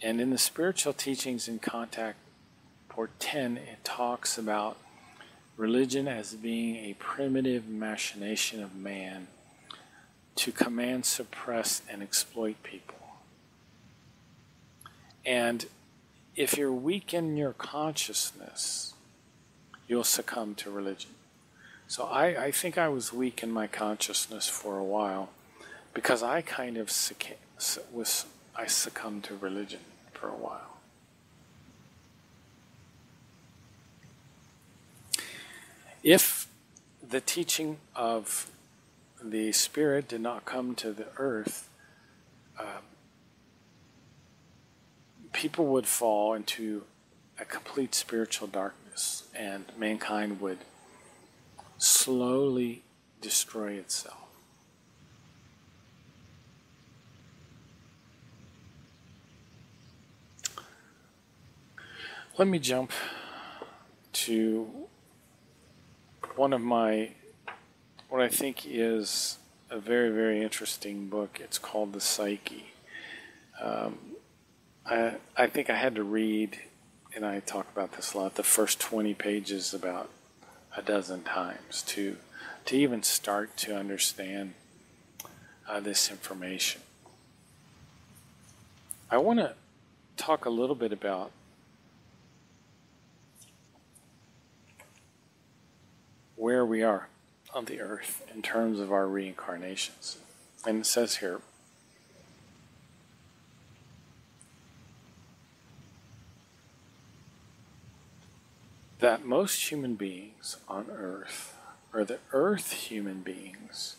S1: And in the spiritual teachings in Contact Port 10, it talks about religion as being a primitive machination of man to command, suppress, and exploit people. And if you're weak in your consciousness, you'll succumb to religion. So I think I was weak in my consciousness for a while because I kind of succumbed to religion for a while. If the teaching of the Spirit did not come to the earth, people would fall into a complete spiritual darkness, and mankind would slowly destroy itself. Let me jump to one of what I think is a very, very interesting book. It's called The Psyche. I think I had to read, and I talk about this a lot, the first 20 pages about a dozen times to even start to understand this information. I want to talk a little bit about where we are on the earth in terms of our reincarnations. And it says here, that most human beings on earth are the earth human beings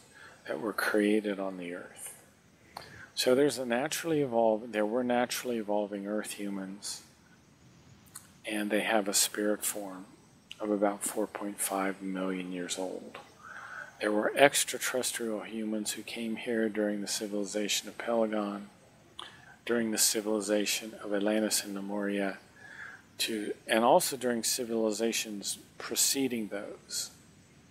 S1: that were created on the earth. So there were naturally evolving earth humans, and they have a spirit form of about 4.5 million years old. There were extraterrestrial humans who came here during the civilization of Pelagon, during the civilization of Atlantis and Lemuria, and also during civilizations preceding those.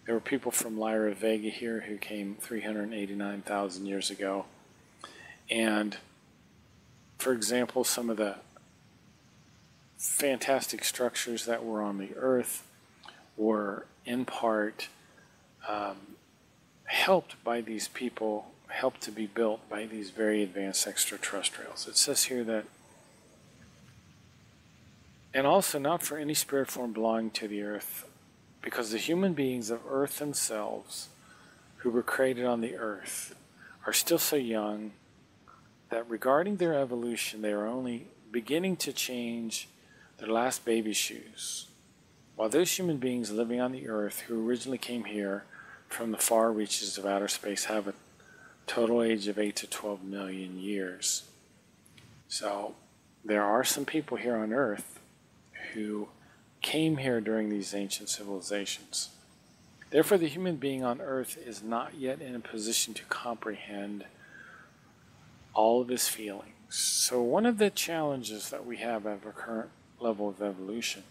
S1: There were people from Lyra Vega here who came 389,000 years ago. And, for example, some of the fantastic structures that were on the earth were in part helped by these people, helped to be built by these very advanced extraterrestrials. It says here that, and also not for any spirit form belonging to the earth, because the human beings of earth themselves, who were created on the earth, are still so young that regarding their evolution, they are only beginning to change their last baby shoes. While those human beings living on the earth who originally came here from the far reaches of outer space have a total age of 8 to 12 million years. So there are some people here on earth who came here during these ancient civilizations. Therefore, the human being on earth is not yet in a position to comprehend all of his feelings. So one of the challenges that we have at our current level of evolution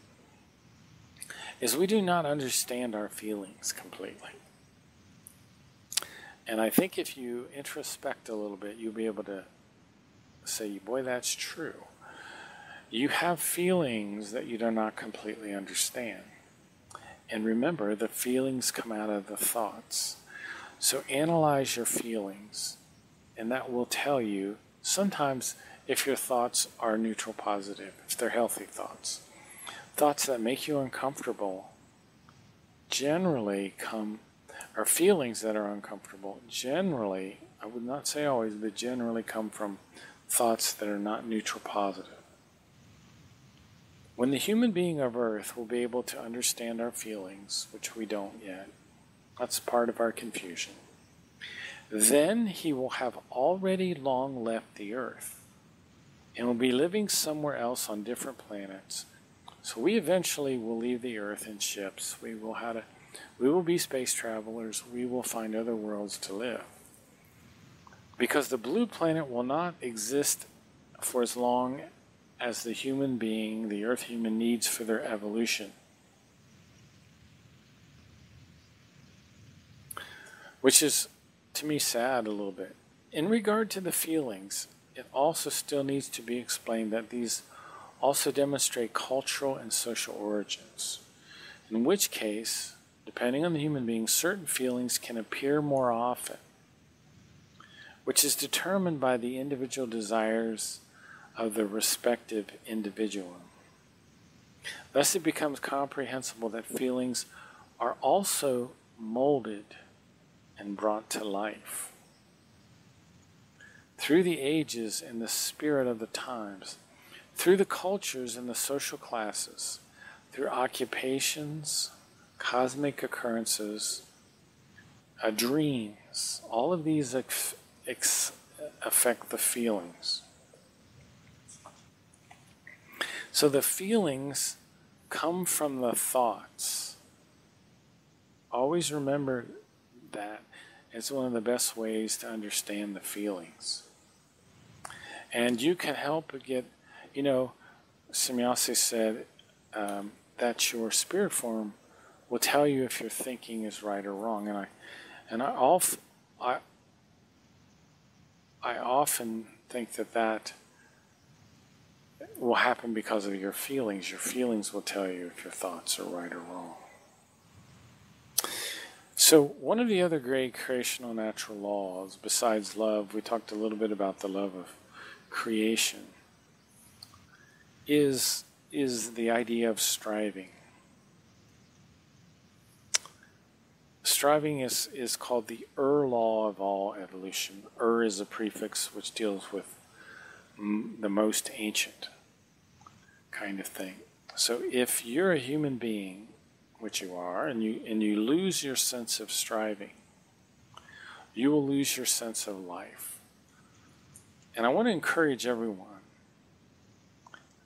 S1: is we do not understand our feelings completely. And I think if you introspect a little bit, you'll be able to say, boy, that's true. You have feelings that you do not completely understand. And remember, the feelings come out of the thoughts. So analyze your feelings, and that will tell you sometimes if your thoughts are neutral positive, if they're healthy thoughts. Thoughts that make you uncomfortable generally come, or feelings that are uncomfortable generally, I would not say always, but generally come from thoughts that are not neutral positive. When the human being of Earth will be able to understand our feelings, which we don't yet, that's part of our confusion, then he will have already long left the Earth and will be living somewhere else on different planets. So we eventually will leave the Earth in ships. We will be space travelers. We will find other worlds to live. Because the blue planet will not exist for as long as the human being, the Earth human, needs for their evolution. Which is, to me, sad a little bit. In regard to the feelings, it also still needs to be explained that these also demonstrate cultural and social origins. In which case, depending on the human being, certain feelings can appear more often, which is determined by the individual desires of the respective individual. Thus it becomes comprehensible that feelings are also molded and brought to life. Through the ages and the spirit of the times, through the cultures and the social classes, through occupations, cosmic occurrences, dreams, all of these affect the feelings. So the feelings come from the thoughts. Always remember that. It's one of the best ways to understand the feelings. And you can help get, Semyase said that your spirit form will tell you if your thinking is right or wrong. And I often think that will happen because of your feelings. Your feelings will tell you if your thoughts are right or wrong. So one of the other great creational natural laws, besides love, we talked a little bit about the love of creation, is the idea of striving. Striving is called the law of all evolution. Is a prefix which deals with the most ancient kind of thing. So if you're a human being, which you are, and you lose your sense of striving, you will lose your sense of life. And I want to encourage everyone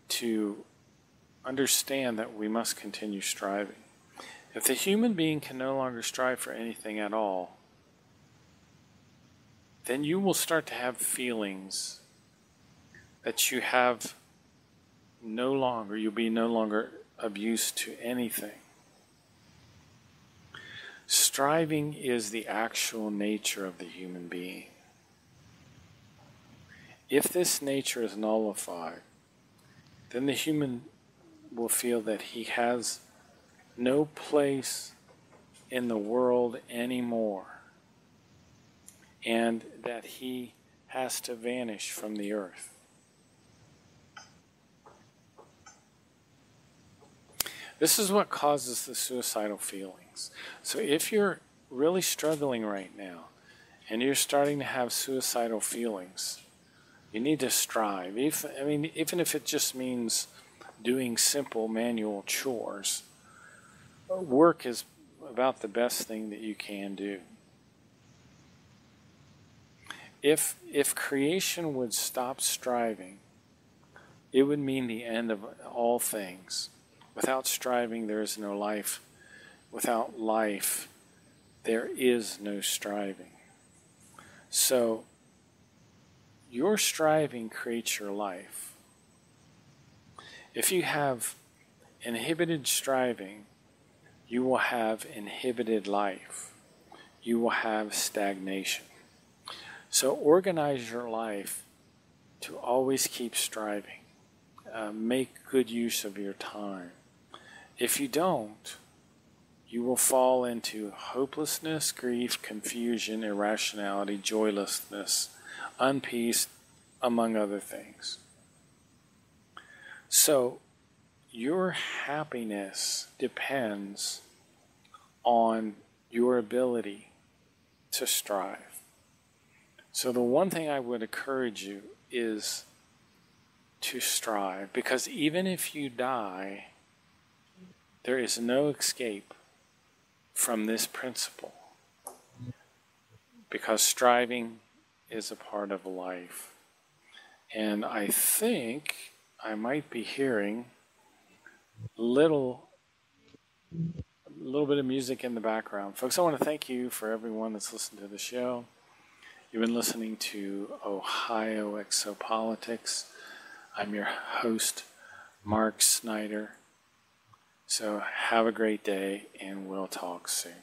S1: to understand that we must continue striving. If the human being can no longer strive for anything at all, then you will start to have feelings that you have you'll be no longer of use to anything. Striving is the actual nature of the human being. If this nature is nullified, then the human will feel that he has no place in the world anymore, and that he has to vanish from the earth. This is what causes the suicidal feelings. So if you're really struggling right now, and you're starting to have suicidal feelings, you need to strive. Even if it just means doing simple manual chores, work is about the best thing that you can do. If creation would stop striving, it would mean the end of all things. Without striving, there is no life. Without life, there is no striving. So, your striving creates your life. If you have inhibited striving, you will have inhibited life. You will have stagnation. So organize your life to always keep striving. Make good use of your time. If you don't, you will fall into hopelessness, grief, confusion, irrationality, joylessness, unpeace, among other things. So your happiness depends on your ability to strive. So the one thing I would encourage you is to strive, because even if you die, there is no escape from this principle, because striving is a part of life. And I think I might be hearing a little bit of music in the background. Folks, I want to thank you for everyone that's listened to the show. You've been listening to Ohio Exopolitics. I'm your host, Mark Snyder. So have a great day, and we'll talk soon.